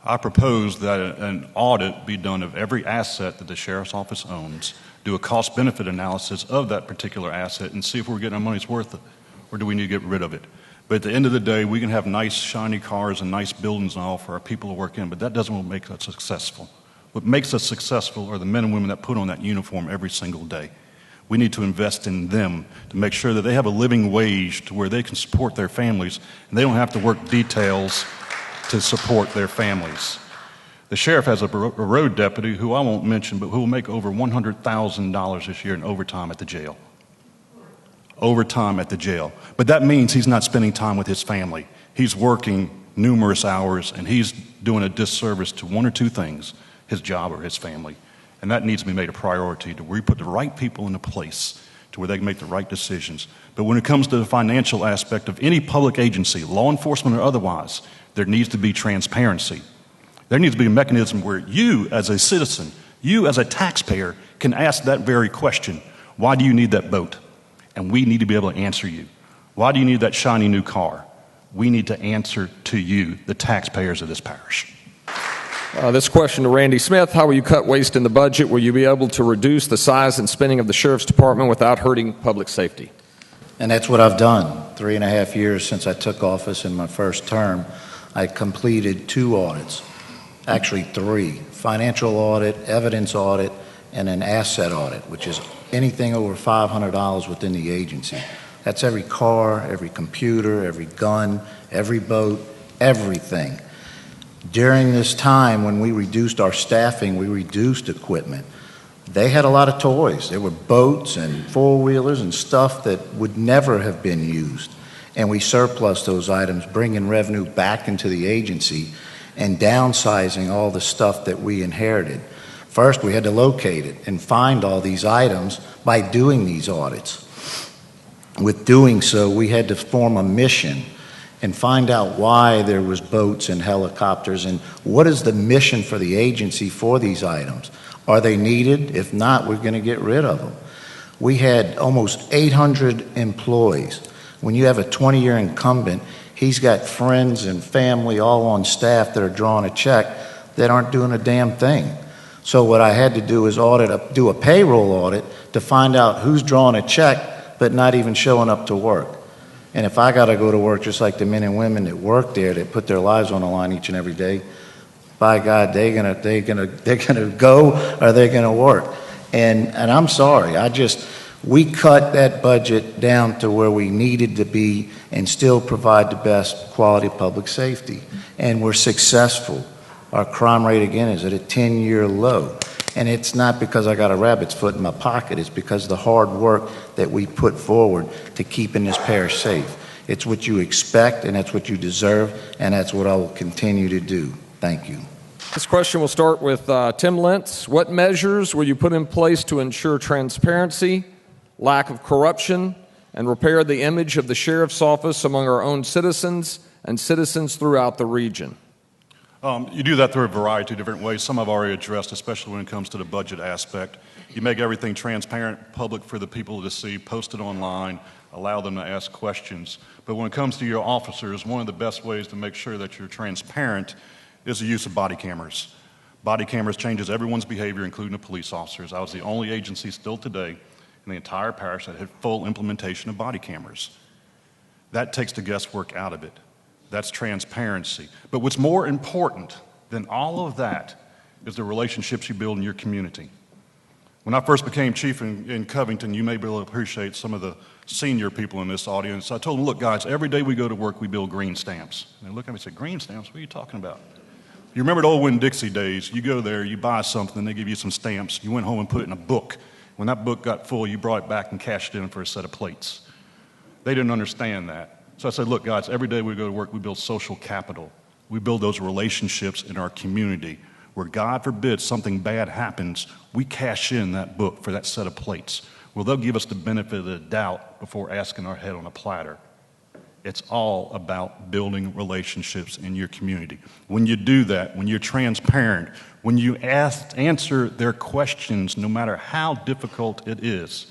Speaker 2: I propose that an audit be done of every asset that the sheriff's office owns, do a cost-benefit analysis of that particular asset, and see if we're getting our money's worth it, or do we need to get rid of it. But at the end of the day, we can have nice, shiny cars and nice buildings and all for our people to work in, but that doesn't make us successful. What makes us successful are the men and women that put on that uniform every single day. We need to invest in them to make sure that they have a living wage to where they can support their families and they don't have to work details to support their families. The sheriff has a road deputy who I won't mention, but who will make over $100,000 this year in overtime at the jail. Overtime at the jail. But that means he's not spending time with his family. He's working numerous hours and he's doing a disservice to one or two things, his job or his family. And that needs to be made a priority to where we put the right people in a place to where they can make the right decisions. But when it comes to the financial aspect of any public agency, law enforcement or otherwise, there needs to be transparency. There needs to be a mechanism where you as a citizen, you as a taxpayer can ask that very question. Why do you need that boat? And we need to be able to answer you. Why do you need that shiny new car? We need to answer to you, the taxpayers of this parish.
Speaker 1: This question to Randy Smith, how will you cut waste in the budget? Will you be able to reduce the size and spending of the sheriff's department without hurting public safety?
Speaker 3: And that's what I've done. 3.5 years since I took office in my first term, I completed 2 audits, actually 3, financial audit, evidence audit, and an asset audit, which is anything over $500 within the agency. That's every car, every computer, every gun, every boat, everything. During this time when we reduced our staffing, we reduced equipment. They had a lot of toys. There were boats and four-wheelers and stuff that would never have been used. And we surplus those items, bringing revenue back into the agency and downsizing all the stuff that we inherited. First, we had to locate it and find all these items by doing these audits. With doing so, we had to form a mission and find out why there was boats and helicopters and what is the mission for the agency for these items. Are they needed? If not, we're going to get rid of them. We had almost 800 employees. When you have a 20-year incumbent, he's got friends and family all on staff that are drawing a check that aren't doing a damn thing. So what I had to do is do a payroll audit to find out who's drawing a check but not even showing up to work. And if I got to go to work just like the men and women that work there that put their lives on the line each and every day, by God, they're gonna go or they're gonna work. And I'm sorry, We cut that budget down to where we needed to be and still provide the best quality public safety. And we're successful. Our crime rate, again, is at a 10-year low. And it's not because I got a rabbit's foot in my pocket. It's because of the hard work that we put forward to keeping this parish safe. It's what you expect, and that's what you deserve, and that's what I will continue to do. Thank you.
Speaker 1: This question will start with Tim Lentz. What measures will you put in place to ensure transparency, lack of corruption, and repair the image of the sheriff's office among our own citizens and citizens throughout the region?
Speaker 2: You do that through a variety of different ways. Some I've already addressed, especially when it comes to the budget aspect. You make everything transparent, public for the people to see, post it online, allow them to ask questions. But when it comes to your officers, one of the best ways to make sure that you're transparent is the use of body cameras. Body cameras changes everyone's behavior, including the police officers. I was the only agency still today in the entire parish that had full implementation of body cameras. That takes the guesswork out of it. That's transparency. But what's more important than all of that is the relationships you build in your community. When I first became chief in Covington, you may be able to appreciate some of the senior people in this audience. I told them, look, guys, every day we go to work, we build green stamps. And they looked at me and said, green stamps? What are you talking about? You remember the old Winn-Dixie days. You go there, you buy something, they give you some stamps. You went home and put it in a book. When that book got full, you brought it back and cashed it in for a set of plates. They didn't understand that. So I said, look, guys, every day we go to work, we build social capital. We build those relationships in our community where, God forbid, something bad happens, we cash in that book for that set of plates. Well, they'll give us the benefit of the doubt before asking our head on a platter. It's all about building relationships in your community. When you do that, when you're transparent, when you answer their questions, no matter how difficult it is,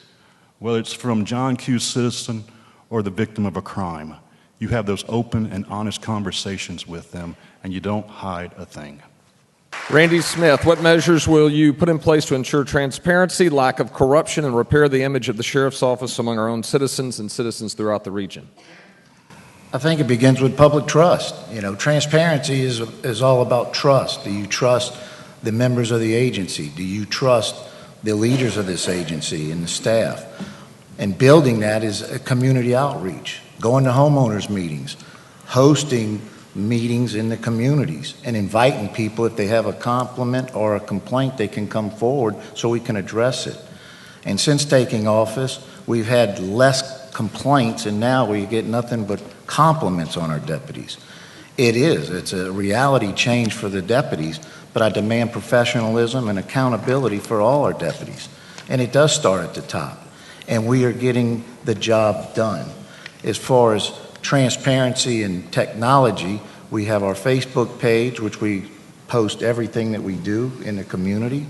Speaker 2: whether it's from John Q. Citizen or the victim of a crime, you have those open and honest conversations with them, and you don't hide a thing.
Speaker 1: Randy Smith, what measures will you put in place to ensure transparency, lack of corruption, and repair the image of the sheriff's office among our own citizens and citizens throughout the region?
Speaker 3: I think it begins with public trust. You know, transparency is all about trust. Do you trust the members of the agency? Do you trust the leaders of this agency and the staff? And building that is a community outreach, going to homeowners meetings, hosting meetings in the communities, and inviting people, if they have a compliment or a complaint, they can come forward so we can address it. And since taking office, we've had less complaints, and now we get nothing but compliments on our deputies. It's a reality change for the deputies, but I demand professionalism and accountability for all our deputies. And it does start at the top, and we are getting the job done. As far as transparency and technology, we have our Facebook page, which we post everything that we do in the community.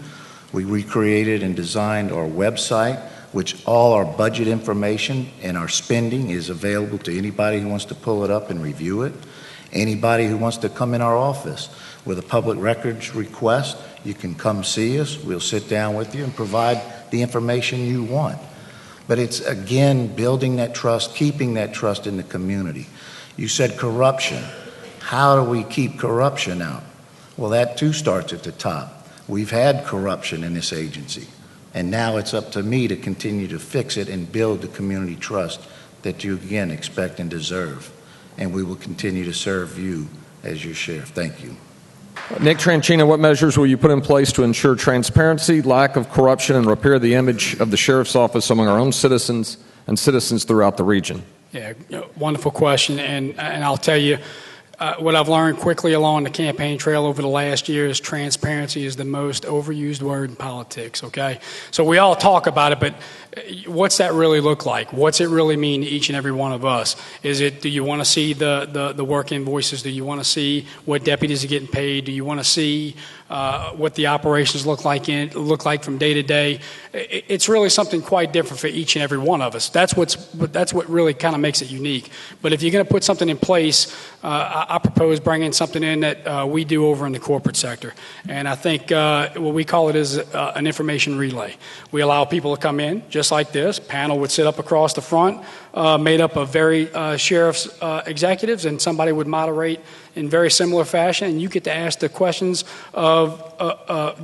Speaker 3: We recreated and designed our website, which all our budget information and our spending is available to anybody who wants to pull it up and review it. Anybody who wants to come in our office with a public records request, you can come see us. We'll sit down with you and provide the information you want. But it's, again, building that trust, keeping that trust in the community. You said corruption. How do we keep corruption out? Well, that too starts at the top. We've had corruption in this agency, and now it's up to me to continue to fix it and build the community trust that you, again, expect and deserve. And we will continue to serve you as your sheriff. Thank you.
Speaker 1: Nick Tranchina, what measures will you put in place to ensure transparency, lack of corruption, and repair the image of the sheriff's office among our own citizens and citizens throughout the region?
Speaker 4: Yeah, wonderful question, and I'll tell you, what I've learned quickly along the campaign trail over the last year is transparency is the most overused word in politics, okay? So we all talk about it, but what's that really look like? What's it really mean to each and every one of us? Is it, do you want to see the work invoices? Do you want to see what deputies are getting paid? Do you want to see what the operations look like from day to day? It's really something quite different for each and every one of us. That's what really kind of makes it unique. But if you're going to put something in place, I propose bringing something in that we do over in the corporate sector. And I think what we call it is an information relay. We allow people to come in, just like this. Panel would sit up across the front, made up of very sheriff's executives, and somebody would moderate in very similar fashion, and you get to ask the questions of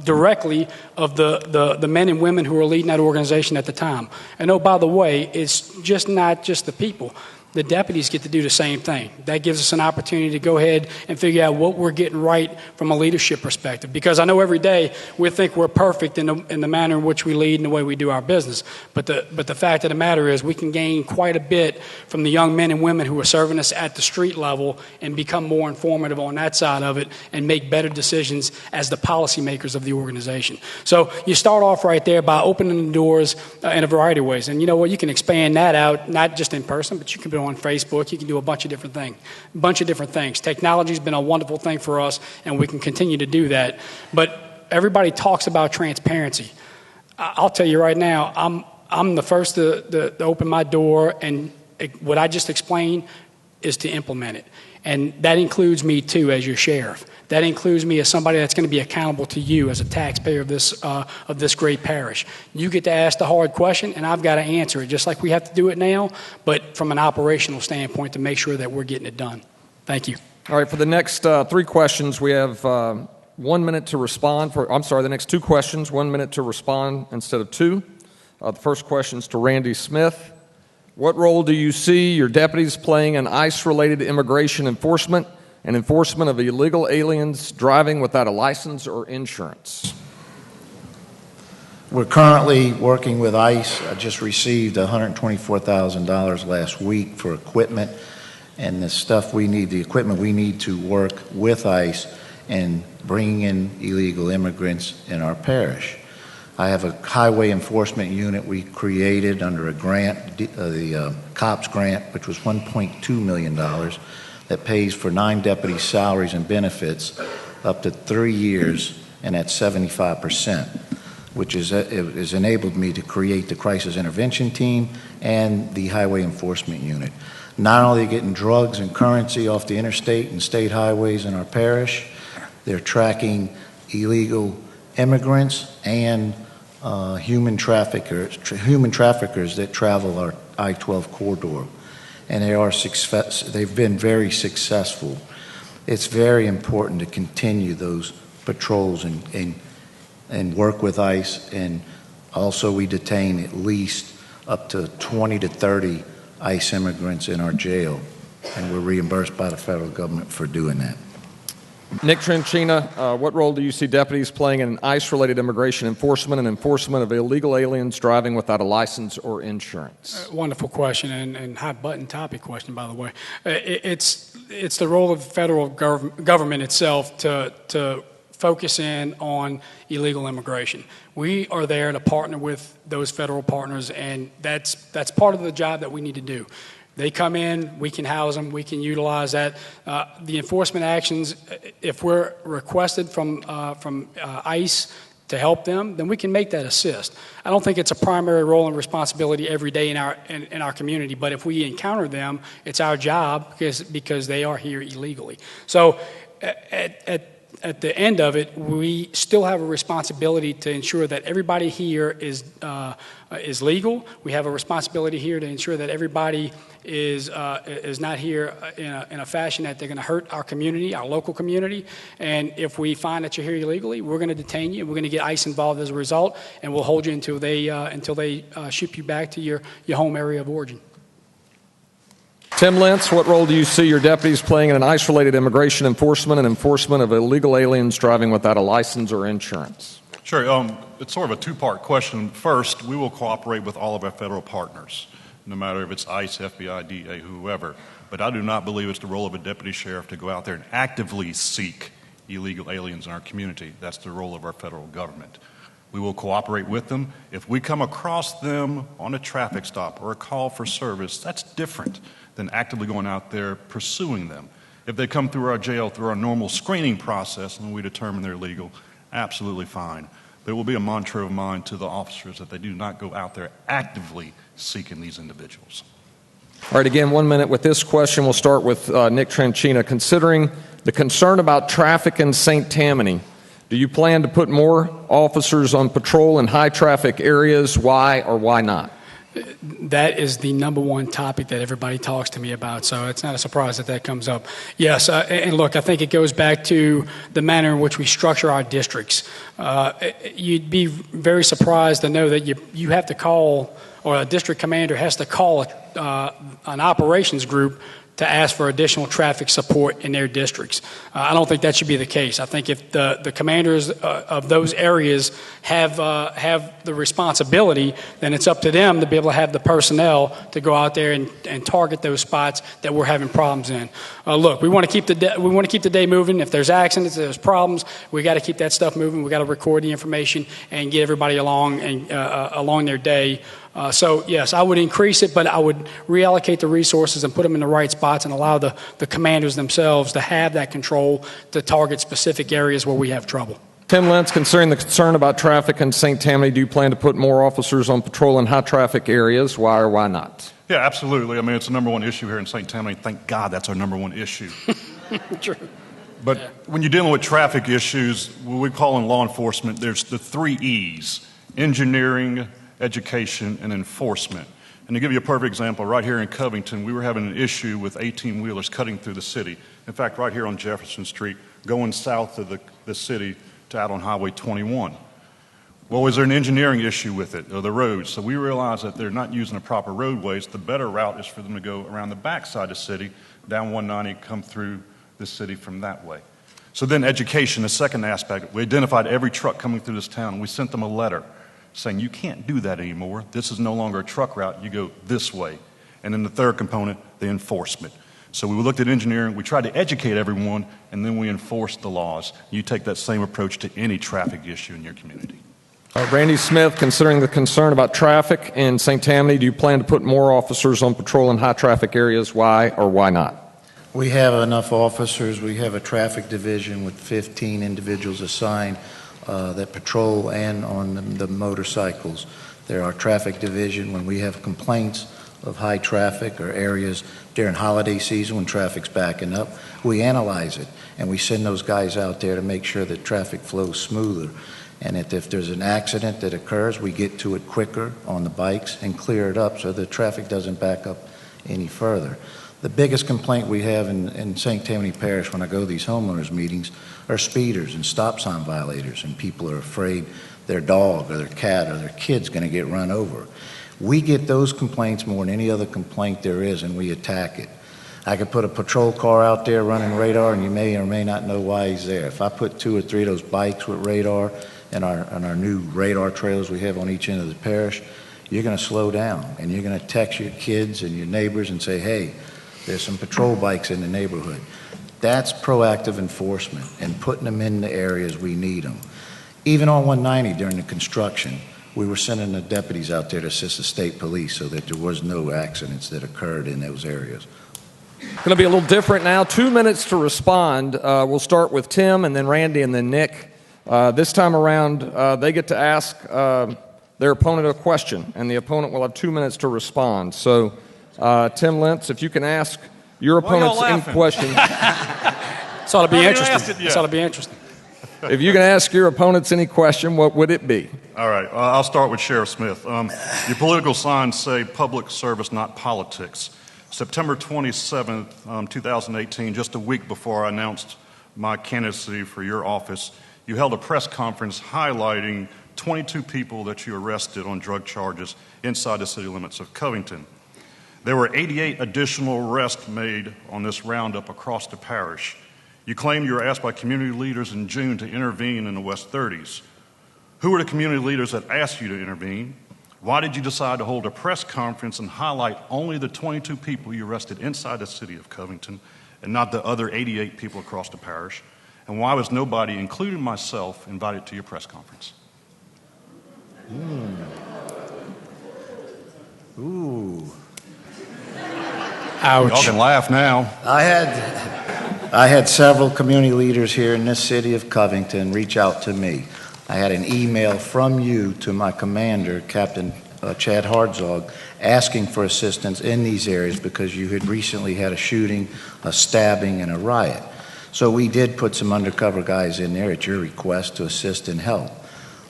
Speaker 4: directly of the men and women who are leading that organization at the time. And oh, by the way, it's just not just the people. The deputies get to do the same thing. That gives us an opportunity to go ahead and figure out what we're getting right from a leadership perspective. Because I know every day we think we're perfect in the manner in which we lead and the way we do our business. But the fact of the matter is we can gain quite a bit from the young men and women who are serving us at the street level and become more informative on that side of it and make better decisions as the policymakers of the organization. So you start off right there by opening the doors in a variety of ways. And you know what? You can expand that out, not just in person, but you can be on Facebook. You can do a bunch of different things. Technology's been a wonderful thing for us, and we can continue to do that. But everybody talks about transparency. I'll tell you right now, I'm the first to open my door, and what I just explained is to implement it. And that includes me too as your sheriff. That includes me as somebody that's going to be accountable to you as a taxpayer of this great parish. You get to ask the hard question, and I've got to answer it, just like we have to do it now, but from an operational standpoint to make sure that we're getting it done. Thank you.
Speaker 1: All right, for the next 3 questions, we have 1 minute to respond. The next 2 questions, 1 minute to respond instead of 2. The first question is to Randy Smith. What role do you see your deputies playing in ICE-related immigration enforcement and enforcement of illegal aliens driving without a license or insurance?
Speaker 3: We're currently working with ICE. I just received $124,000 last week for equipment and the equipment we need to work with ICE and bringing in illegal immigrants in our parish. I have a highway enforcement unit we created under a grant, the COPS grant, which was $1.2 million, that pays for 9 deputies' salaries and benefits up to 3 years and at 75%, which has enabled me to create the crisis intervention team and the highway enforcement unit. Not only getting drugs and currency off the interstate and state highways in our parish, they're tracking illegal immigrants and human traffickers that travel our I-12 corridor, and they've been very successful. It's very important to continue those patrols and work with ICE, and also we detain at least up to 20 to 30 ICE immigrants in our jail, and we're reimbursed by the federal government for doing that.
Speaker 1: Nick Tranchina, what role do you see deputies playing in ICE-related immigration enforcement and enforcement of illegal aliens driving without a license or insurance?
Speaker 4: Wonderful question and hot-button topic question, by the way. It's the role of the federal government itself to focus in on illegal immigration. We are there to partner with those federal partners, and that's part of the job that we need to do. They come in, we can house them, we can utilize that. The enforcement actions, if we're requested from ICE to help them, then we can make that assist. I don't think it's a primary role and responsibility every day in our community, but if we encounter them, it's our job because they are here illegally. So at the end of it, we still have a responsibility to ensure that everybody here is legal. We have a responsibility here to ensure that everybody is not here in a fashion that they're going to hurt our community, our local community. And if we find that you're here illegally, we're going to detain you, and we're going to get ICE involved as a result, and we'll hold you until they ship you back to your home area of origin.
Speaker 1: Tim Lentz, what role do you see your deputies playing in an ICE-related immigration enforcement and enforcement of illegal aliens driving without a license or insurance?
Speaker 2: Sure. It's sort of a 2-part question. First, we will cooperate with all of our federal partners, no matter if it's ICE, FBI, DA, whoever. But I do not believe it's the role of a deputy sheriff to go out there and actively seek illegal aliens in our community. That's the role of our federal government. We will cooperate with them. If we come across them on a traffic stop or a call for service, that's different than actively going out there pursuing them. If they come through our jail through our normal screening process and we determine they're legal, absolutely fine. But it will be a mantra of mine to the officers that they do not go out there actively seeking these individuals.
Speaker 1: All right, again, 1 minute with this question. We'll start with Nick Tranchina. Considering the concern about traffic in St. Tammany, do you plan to put more officers on patrol in high traffic areas? Why or why not?
Speaker 4: That is the number one topic that everybody talks to me about, so it's not a surprise that that comes up. Yes, and look, I think it goes back to the manner in which we structure our districts. You'd be very surprised to know that you have to call, or a district commander has to call an operations group to ask for additional traffic support in their districts. I don't think that should be the case. I think if the commanders of those areas have the responsibility, then it's up to them to be able to have the personnel to go out there and target those spots that we're having problems in. Look, we want to keep the day moving. If there's accidents, if there's problems, we got to keep that stuff moving. We got to record the information and get everybody along their day. So yes, I would increase it, but I would reallocate the resources and put them in the right spots and allow the commanders themselves to have that control to target specific areas where we have trouble.
Speaker 1: Tim Lentz, concerning the concern about traffic in St. Tammany, do you plan to put more officers on patrol in high traffic areas? Why or why not?
Speaker 2: Yeah, absolutely. I mean, it's the number one issue here in St. Tammany. Thank God that's our number one issue.
Speaker 4: True.
Speaker 2: But when you're dealing with traffic issues, what we call in law enforcement, there's the 3 E's: engineering, education, and enforcement. And to give you a perfect example, right here in Covington, we were having an issue with 18-wheelers cutting through the city. In fact, right here on Jefferson Street, going south of the city to out on Highway 21. Well, was there an engineering issue with it, or the roads? So we realized that they're not using the proper roadways. The better route is for them to go around the backside of the city, down 190, come through the city from that way. So then education, the second aspect, we identified every truck coming through this town. We sent them a letter saying, you can't do that anymore. This is no longer a truck route. You go this way. And then the third component, the enforcement. So we looked at engineering. We tried to educate everyone, and then we enforced the laws. You take that same approach to any traffic issue in your community.
Speaker 1: Randy Smith, considering the concern about traffic in St. Tammany, do you plan to put more officers on patrol in high traffic areas? Why or why not?
Speaker 3: We have enough officers. We have a traffic division with 15 individuals assigned that patrol and on the motorcycles. There are traffic division when we have complaints of high traffic or areas during holiday season when traffic's backing up. We analyze it and we send those guys out there to make sure that traffic flows smoother. And if there's an accident that occurs, we get to it quicker on the bikes and clear it up so the traffic doesn't back up any further. The biggest complaint we have in St. Tammany Parish when I go to these homeowners meetings are speeders and stop sign violators, and people are afraid their dog or their cat or their kid's going to get run over. We get those complaints more than any other complaint there is, and we attack it. I could put a patrol car out there running radar, and you may or may not know why he's there. If I put 2 or 3 of those bikes with radar and our new radar trailers we have on each end of the parish, you're going to slow down, and you're going to text your kids and your neighbors and say, hey, there's some patrol bikes in the neighborhood. That's proactive enforcement and putting them in the areas we need them. Even on 190 during the construction, we were sending the deputies out there to assist the state police so that there was no accidents that occurred in those areas.
Speaker 1: Going to be a little different now. 2 minutes to respond. We'll start with Tim and then Randy and then Nick. This time around, they get to ask their opponent a question, and the opponent will have 2 minutes to respond. So, Tim Lentz, if you can ask your opponents any question.
Speaker 4: This ought to be interesting. This ought to be interesting.
Speaker 1: If you can ask your opponents any question, what would it be?
Speaker 2: All right, I'll start with Sheriff Smith. Your political signs say public service, not politics. September 27th, 2018, just a week before I announced my candidacy for your office, you held a press conference highlighting 22 people that you arrested on drug charges inside the city limits of Covington. There were 88 additional arrests made on this roundup across the parish. You claimed you were asked by community leaders in June to intervene in the West 30s. Who were the community leaders that asked you to intervene? Why did you decide to hold a press conference and highlight only the 22 people you arrested inside the city of Covington and not the other 88 people across the parish? And why was nobody, including myself, invited to your press conference?
Speaker 3: Ooh.
Speaker 4: Ouch.
Speaker 2: Y'all can laugh now.
Speaker 3: I had several community leaders here in this city of Covington reach out to me. I had an email from you to my commander, Captain Chad Hardzog, asking for assistance in these areas because you had recently had a shooting, a stabbing, and a riot. So we did put some undercover guys in there at your request to assist and help.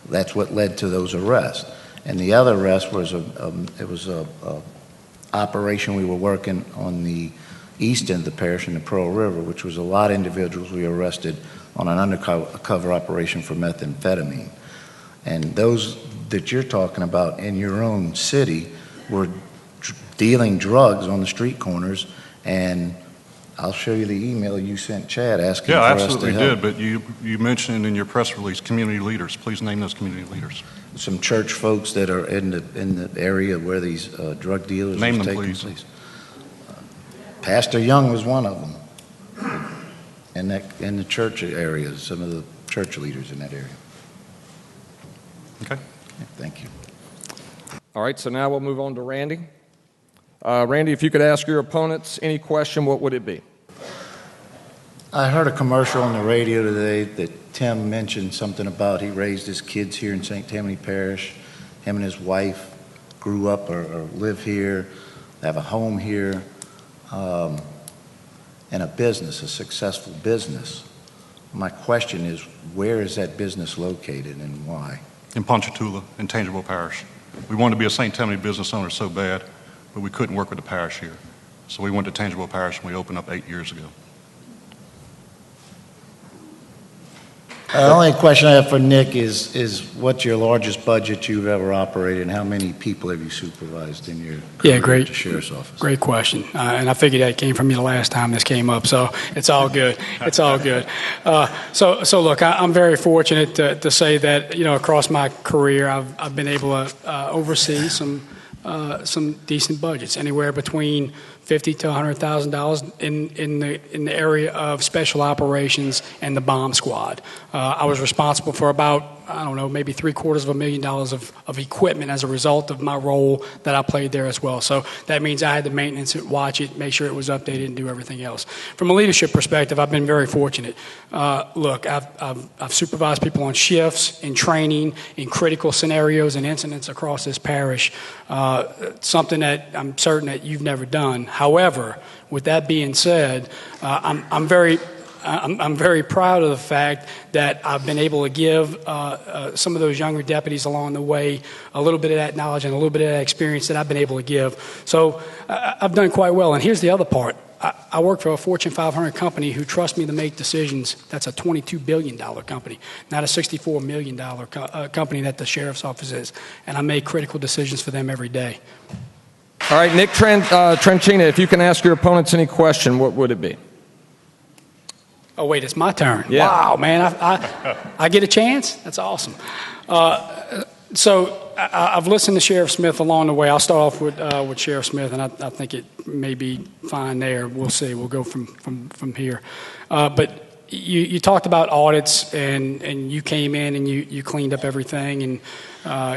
Speaker 3: That's what led to those arrests. And the other arrest was a operation we were working on the east end of the parish in the Pearl River, which was a lot of individuals we arrested on an undercover operation for methamphetamine. And those that you're talking about in your own city were dealing drugs on the street corners, and I'll show you the email you sent Chad asking for us to help.
Speaker 2: Yeah, absolutely did, but you mentioned in your press release community leaders. Please name those community leaders.
Speaker 3: Some church folks that are in the area where these drug dealers
Speaker 2: Name
Speaker 3: are
Speaker 2: them,
Speaker 3: taking
Speaker 2: please.
Speaker 3: place. Pastor Young was one of them in the church area, some of the church leaders in that area.
Speaker 2: Okay.
Speaker 3: Yeah, thank you.
Speaker 1: All right, so now we'll move on to Randy. Randy, if you could ask your opponents any question, what would it be?
Speaker 3: I heard a commercial on the radio today that Tim mentioned something about he raised his kids here in St. Tammany Parish. Him and his wife grew up or live here, they have a home here, and a business, a successful business. My question is, where is that business located and why?
Speaker 2: In Ponchatoula, in Tangible Parish. We wanted to be a St. Tammany business owner so bad, but we couldn't work with the parish here. So we went to Tangible Parish and we opened up 8 years ago.
Speaker 3: The only question I have for Nick is what's your largest budget you've ever operated, and how many people have you supervised in your career at the sheriff's office?
Speaker 4: Great question, and I figured that came from you the last time this came up, so it's all good. It's all good. So look, I'm very fortunate to say that across my career I've been able to oversee some decent budgets, anywhere between $50,000 to $100,000 in the area of special operations and the bomb squad. I was responsible for about, maybe $750,000 of equipment as a result of my role that I played there as well. So that means I had to maintenance it, watch it, make sure it was updated, and do everything else. From a leadership perspective, I've been very fortunate. Look, I've supervised people on shifts, in training, in critical scenarios and incidents across this parish, something that I'm certain that you've never done. However, with that being said, I'm very proud of the fact that I've been able to give some of those younger deputies along the way a little bit of that knowledge and a little bit of that experience that I've been able to give. So I've done quite well. And here's the other part. I work for a Fortune 500 company who trusts me to make decisions. That's a $22 billion company, not a $64 million company that the sheriff's office is. And I make critical decisions for them every day.
Speaker 1: All right, Nick Tranchina, if you can ask your opponents any question, what would it be?
Speaker 4: Oh, wait, it's my turn.
Speaker 1: Yeah.
Speaker 4: Wow, man, I get a chance? That's awesome. So I've listened to Sheriff Smith along the way. I'll start off with Sheriff Smith, and I think it may be fine there. We'll see. We'll go from here. But you talked about audits, and you came in and you cleaned up everything, and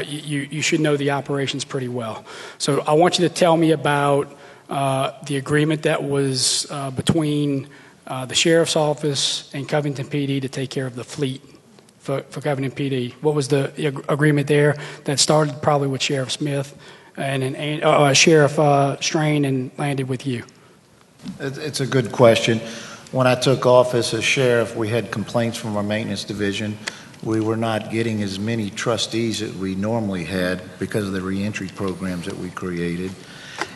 Speaker 4: you should know the operations pretty well. So I want you to tell me about the agreement that was between the Sheriff's Office and Covington PD to take care of the fleet for Covington PD. What was the agreement there that started probably with Sheriff Smith and Sheriff Strain and landed with you?
Speaker 3: It's a good question. When I took office as sheriff, we had complaints from our maintenance division. We were not getting as many trustees that we normally had because of the reentry programs that we created.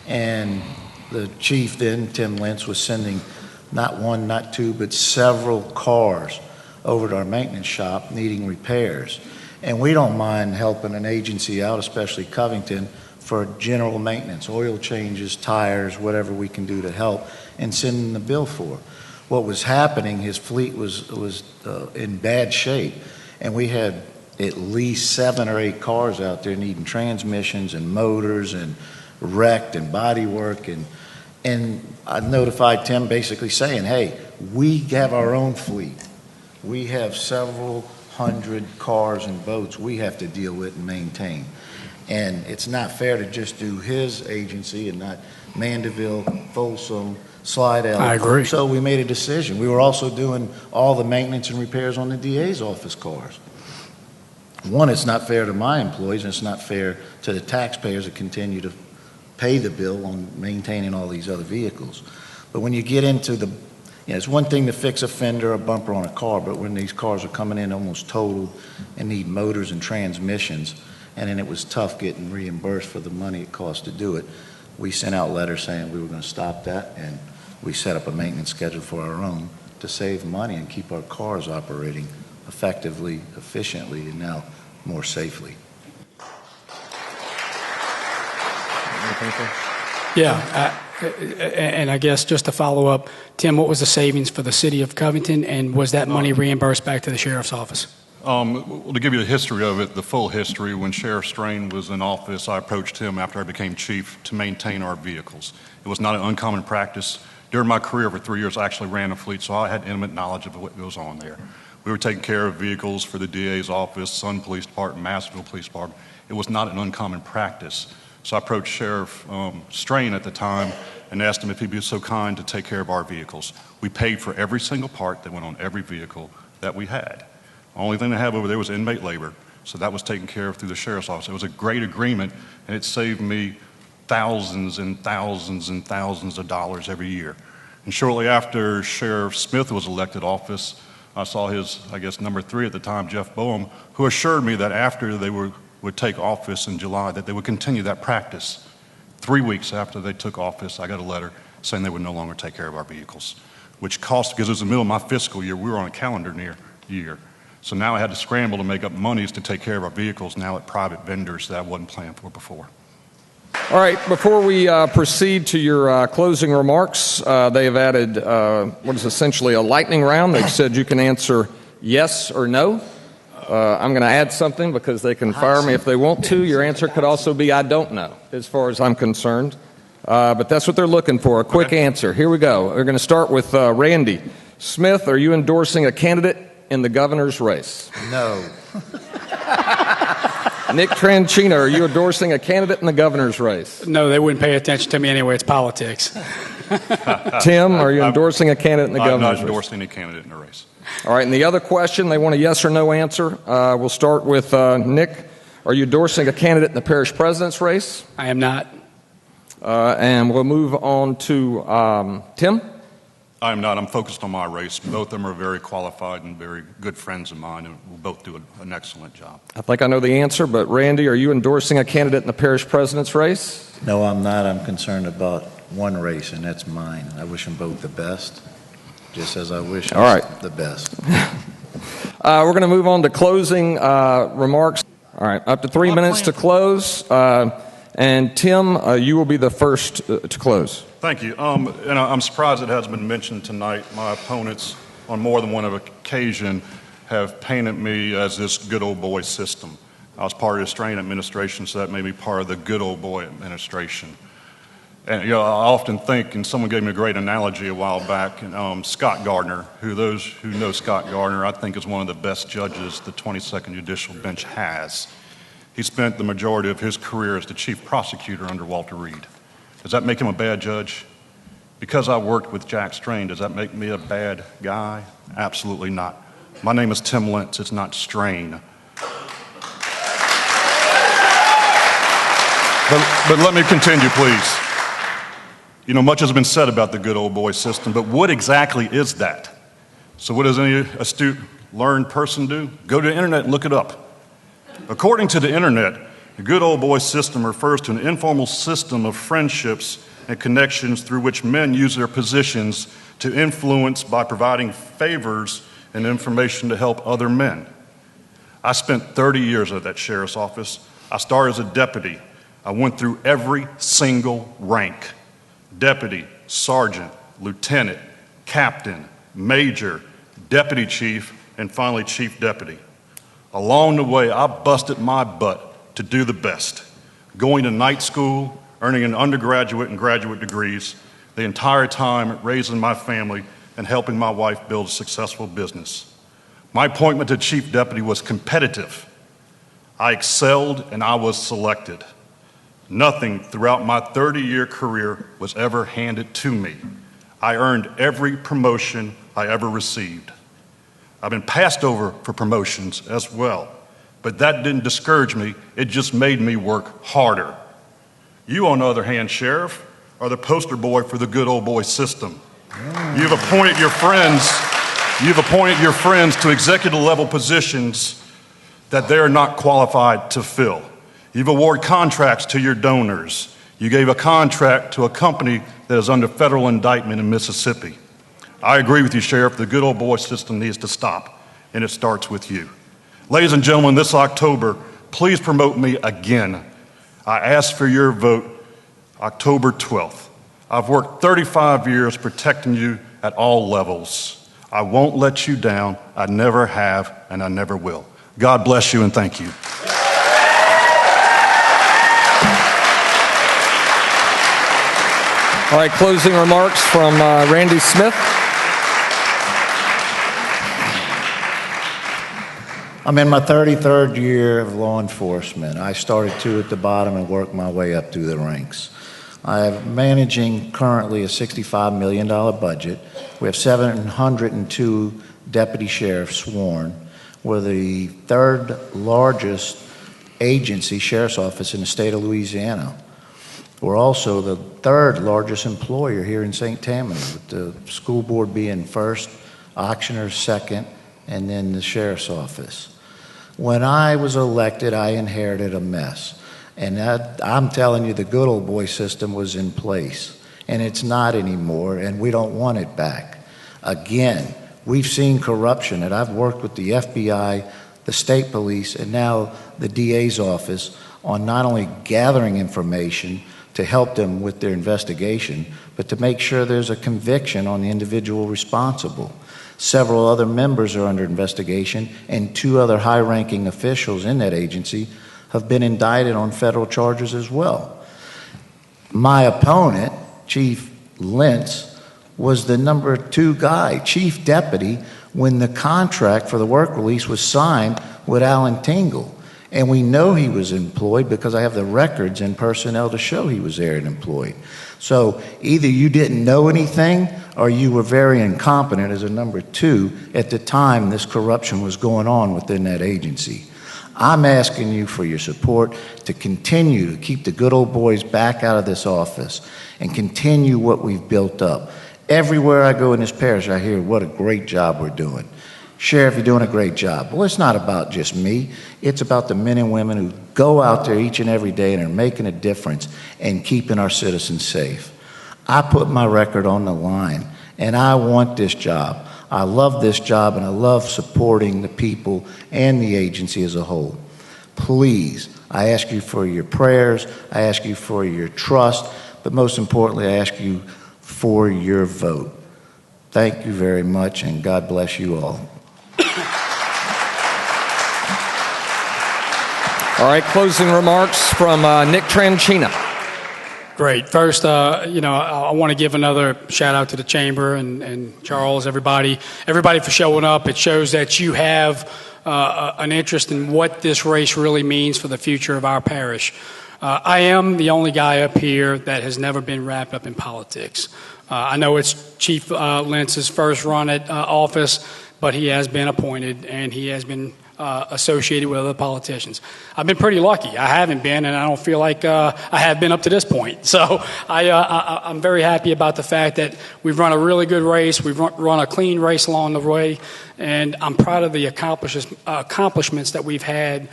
Speaker 3: And the chief then, Tim Lentz, was sending not one, not two, but several cars over to our maintenance shop needing repairs. And we don't mind helping an agency out, especially Covington, for general maintenance, oil changes, tires, whatever we can do to help, and sending the bill for. What was happening, his fleet was in bad shape, and we had at least 7 or 8 cars out there needing transmissions and motors and wrecked and body work, and I notified Tim basically saying, hey, we have our own fleet. We have several hundred cars and boats we have to deal with and maintain. And it's not fair to just do his agency and not Mandeville, Folsom, Slidell.
Speaker 4: I agree.
Speaker 3: So we made a decision. We were also doing all the maintenance and repairs on the DA's office cars. One, it's not fair to my employees, and it's not fair to the taxpayers that continue to pay the bill on maintaining all these other vehicles. But when you get into it's one thing to fix a fender or bumper on a car, but when these cars are coming in almost totaled and need motors and transmissions, and then it was tough getting reimbursed for the money it cost to do it. We sent out letters saying we were going to stop that, and we set up a maintenance schedule for our own to save money and keep our cars operating effectively, efficiently, and now more safely.
Speaker 4: Yeah, and I guess just to follow up, Tim, what was the savings for the city of Covington, and was that money reimbursed back to the sheriff's office?
Speaker 2: Well, to give you the history of it, the full history, when Sheriff Strain was in office, I approached him after I became chief to maintain our vehicles. It was not an uncommon practice. During my career for 3 years, I actually ran a fleet, so I had intimate knowledge of what goes on there. We were taking care of vehicles for the DA's office, Sun Police Department, Massville Police Department. It was not an uncommon practice. So I approached Sheriff Strain at the time and asked him if he'd be so kind to take care of our vehicles. We paid for every single part that went on every vehicle that we had. The only thing they have over there was inmate labor, so that was taken care of through the sheriff's office. It was a great agreement, and it saved me thousands and thousands and thousands of dollars every year. And shortly after Sheriff Smith was elected office, I saw his, I guess, number 3 at the time, Jeff Boehm, who assured me that after they would take office in July, that they would continue that practice. 3 weeks after they took office, I got a letter saying they would no longer take care of our vehicles, which cost, because it was the middle of my fiscal year, we were on a calendar year. So now I had to scramble to make up monies to take care of our vehicles now at private vendors that I wasn't planning for before.
Speaker 1: All right, before we proceed to your closing remarks, they have added what is essentially a lightning round. They've said you can answer yes or no. I'm going to add something because they can fire me if they want to. Your answer could also be I don't know, as far as I'm concerned. But that's what they're looking for, a quick answer. Here we go. We're going to start with Randy. Smith, are you endorsing a candidate in the governor's race?
Speaker 3: No.
Speaker 1: Nick Tranchina, are you endorsing a candidate in the governor's race?
Speaker 4: No, they wouldn't pay attention to me anyway. It's politics.
Speaker 1: Tim, are you endorsing a candidate in the governor's race?
Speaker 2: I'm not endorsing any candidate in the race.
Speaker 1: All right, and the other question, they want a yes or no answer. We'll start with Nick. Are you endorsing a candidate in the parish president's race?
Speaker 4: I am not.
Speaker 1: And we'll move on to Tim.
Speaker 2: I am not. I'm focused on my race. Both of them are very qualified and very good friends of mine, and we'll both do an excellent job.
Speaker 1: I think I know the answer, but Randy, are you endorsing a candidate in the parish president's race?
Speaker 3: No, I'm not. I'm concerned about one race, and that's mine. I wish them both the best, just as I wish us the best.
Speaker 1: We're going to move on to closing remarks. All right, up to 3 minutes to close. And Tim, you will be the first to close.
Speaker 2: Thank you. And I'm surprised it hasn't been mentioned tonight. My opponents, on more than one occasion, have painted me as this good old boy system. I was part of the Strain administration, so that made me part of the good old boy administration. And I often think, and someone gave me a great analogy a while back, Scott Gardner, those who know Scott Gardner, I think is one of the best judges the 22nd Judicial Bench has. He spent the majority of his career as the chief prosecutor under Walter Reed. Does that make him a bad judge? Because I worked with Jack Strain, does that make me a bad guy? Absolutely not. My name is Tim Lentz, it's not Strain. But let me continue, please. Much has been said about the good old boy system, but what exactly is that? So what does any astute, learned person do? Go to the internet and look it up. According to the internet, the good old boy system refers to an informal system of friendships and connections through which men use their positions to influence by providing favors and information to help other men. I spent 30 years at that sheriff's office. I started as a deputy. I went through every single rank: deputy, sergeant, lieutenant, captain, major, deputy chief, and finally chief deputy. Along the way, I busted my butt to do the best, going to night school, earning an undergraduate and graduate degrees, the entire time raising my family and helping my wife build a successful business. My appointment to chief deputy was competitive. I excelled and I was selected. Nothing throughout my 30-year career was ever handed to me. I earned every promotion I ever received. I've been passed over for promotions as well, but that didn't discourage me. It just made me work harder. You, on the other hand, Sheriff, are the poster boy for the good old boy system. You've appointed your friends to executive level positions that they're not qualified to fill. You've awarded contracts to your donors. You gave a contract to a company that is under federal indictment in Mississippi. I agree with you, Sheriff. The good old boy system needs to stop, and it starts with you. Ladies and gentlemen, this October, please promote me again. I ask for your vote October 12th. I've worked 35 years protecting you at all levels. I won't let you down. I never have, and I never will. God bless you, and thank you.
Speaker 1: All right, closing remarks from Randy Smith.
Speaker 3: I'm in my 33rd year of law enforcement. I started too at the bottom and worked my way up through the ranks. I'm managing currently a $65 million budget. We have 702 deputy sheriffs sworn. We're the third largest agency, sheriff's office in the state of Louisiana. We're also the third largest employer here in St. Tammany, with the school board being first, auctioneers second, and then the sheriff's office. When I was elected, I inherited a mess. And I'm telling you, the good old boy system was in place. And it's not anymore, and we don't want it back. Again, we've seen corruption, and I've worked with the FBI, the state police, and now the DA's office on not only gathering information to help them with their investigation, but to make sure there's a conviction on the individual responsible. Several other members are under investigation, and 2 other high-ranking officials in that agency have been indicted on federal charges as well. My opponent, Chief Lentz, was the number 2 guy, chief deputy, when the contract for the work release was signed with Alan Tingle. And we know he was employed because I have the records and personnel to show he was there and employed. So either you didn't know anything or you were very incompetent as a number 2 at the time this corruption was going on within that agency. I'm asking you for your support to continue to keep the good old boys back out of this office and continue what we've built up. Everywhere I go in this parish, I hear what a great job we're doing. Sheriff, you're doing a great job. Well, it's not about just me. It's about the men and women who go out there each and every day and are making a difference and keeping our citizens safe. I put my record on the line, and I want this job. I love this job, and I love supporting the people and the agency as a whole. Please, I ask you for your prayers. I ask you for your trust. But most importantly, I ask you for your vote. Thank you very much, and God bless you all.
Speaker 1: All right, closing remarks from Nick Tranchina.
Speaker 4: Great. First, I want to give another shout out to the chamber and Charles, everybody for showing up. It shows that you have an interest in what this race really means for the future of our parish. I am the only guy up here that has never been wrapped up in politics. I know it's Chief Lentz's first run at office, but he has been appointed and he has been associated with other politicians. I've been pretty lucky. I haven't been, and I don't feel like I have been up to this point. So I'm very happy about the fact that we've run a really good race. We've run a clean race along the way, and I'm proud of the accomplishments that we've had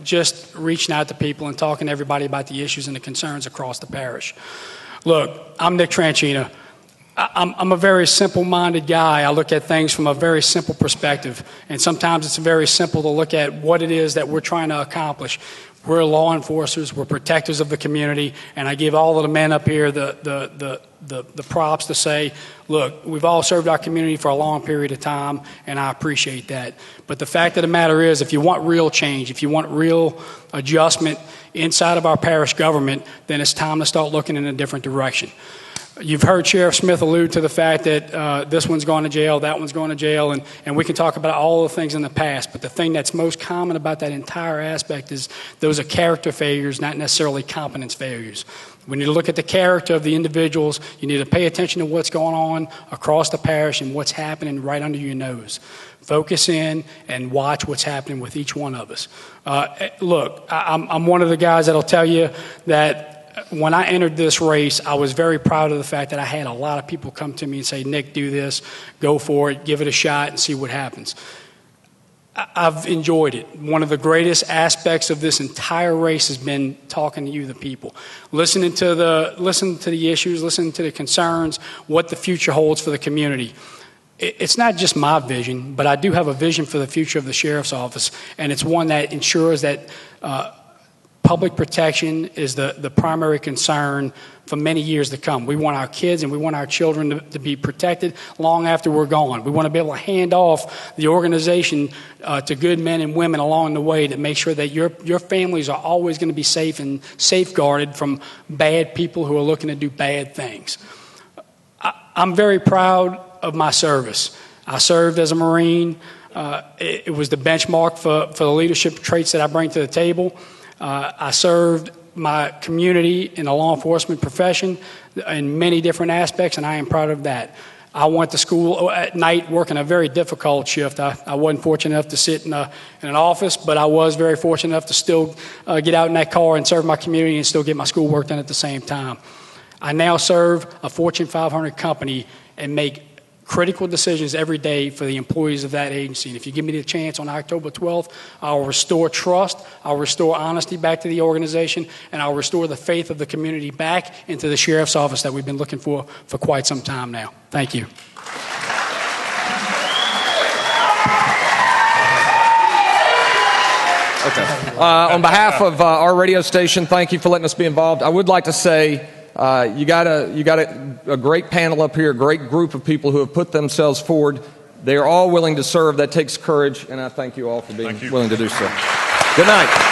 Speaker 4: just reaching out to people and talking to everybody about the issues and the concerns across the parish. Look, I'm Nick Tranchina. I'm a very simple-minded guy. I look at things from a very simple perspective, and sometimes it's very simple to look at what it is that we're trying to accomplish. We're law enforcers, we're protectors of the community, and I give all of the men up here the props to say, look, we've all served our community for a long period of time, and I appreciate that. But the fact of the matter is, if you want real change, if you want real adjustment inside of our parish government, then it's time to start looking in a different direction. You've heard Sheriff Smith allude to the fact that this one's going to jail, that one's going to jail, and we can talk about all the things in the past, but the thing that's most common about that entire aspect is those are character failures, not necessarily competence failures. We need to look at the character of the individuals. You need to pay attention to what's going on across the parish and what's happening right under your nose. Focus in and watch what's happening with each one of us. Look, I'm one of the guys that'll tell you that when I entered this race, I was very proud of the fact that I had a lot of people come to me and say, Nick, do this, go for it, give it a shot, and see what happens. I've enjoyed it. One of the greatest aspects of this entire race has been talking to you, the people, listening to the issues, listening to the concerns, what the future holds for the community. It's not just my vision, but I do have a vision for the future of the sheriff's office, and it's one that ensures that public protection is the primary concern for many years to come. We want our kids and we want our children to be protected long after we're gone. We want to be able to hand off the organization to good men and women along the way to make sure that your families are always going to be safe and safeguarded from bad people who are looking to do bad things. I'm very proud of my service. I served as a Marine. It was the benchmark for the leadership traits that I bring to the table. I served my community in the law enforcement profession in many different aspects, and I am proud of that. I went to school at night working a very difficult shift. I wasn't fortunate enough to sit in an office, but I was very fortunate enough to still get out in that car and serve my community and still get my schoolwork done at the same time. I now serve a Fortune 500 company and make critical decisions every day for the employees of that agency. And if you give me the chance on October 12th, I'll restore trust, I'll restore honesty back to the organization, and I'll restore the faith of the community back into the sheriff's office that we've been looking for quite some time now. Thank you.
Speaker 1: Okay. On behalf of our radio station, thank you for letting us be involved. I would like to say you got a great panel up here, a great group of people who have put themselves forward. They are all willing to serve. That takes courage, and I thank you all for being willing to do so. Good night.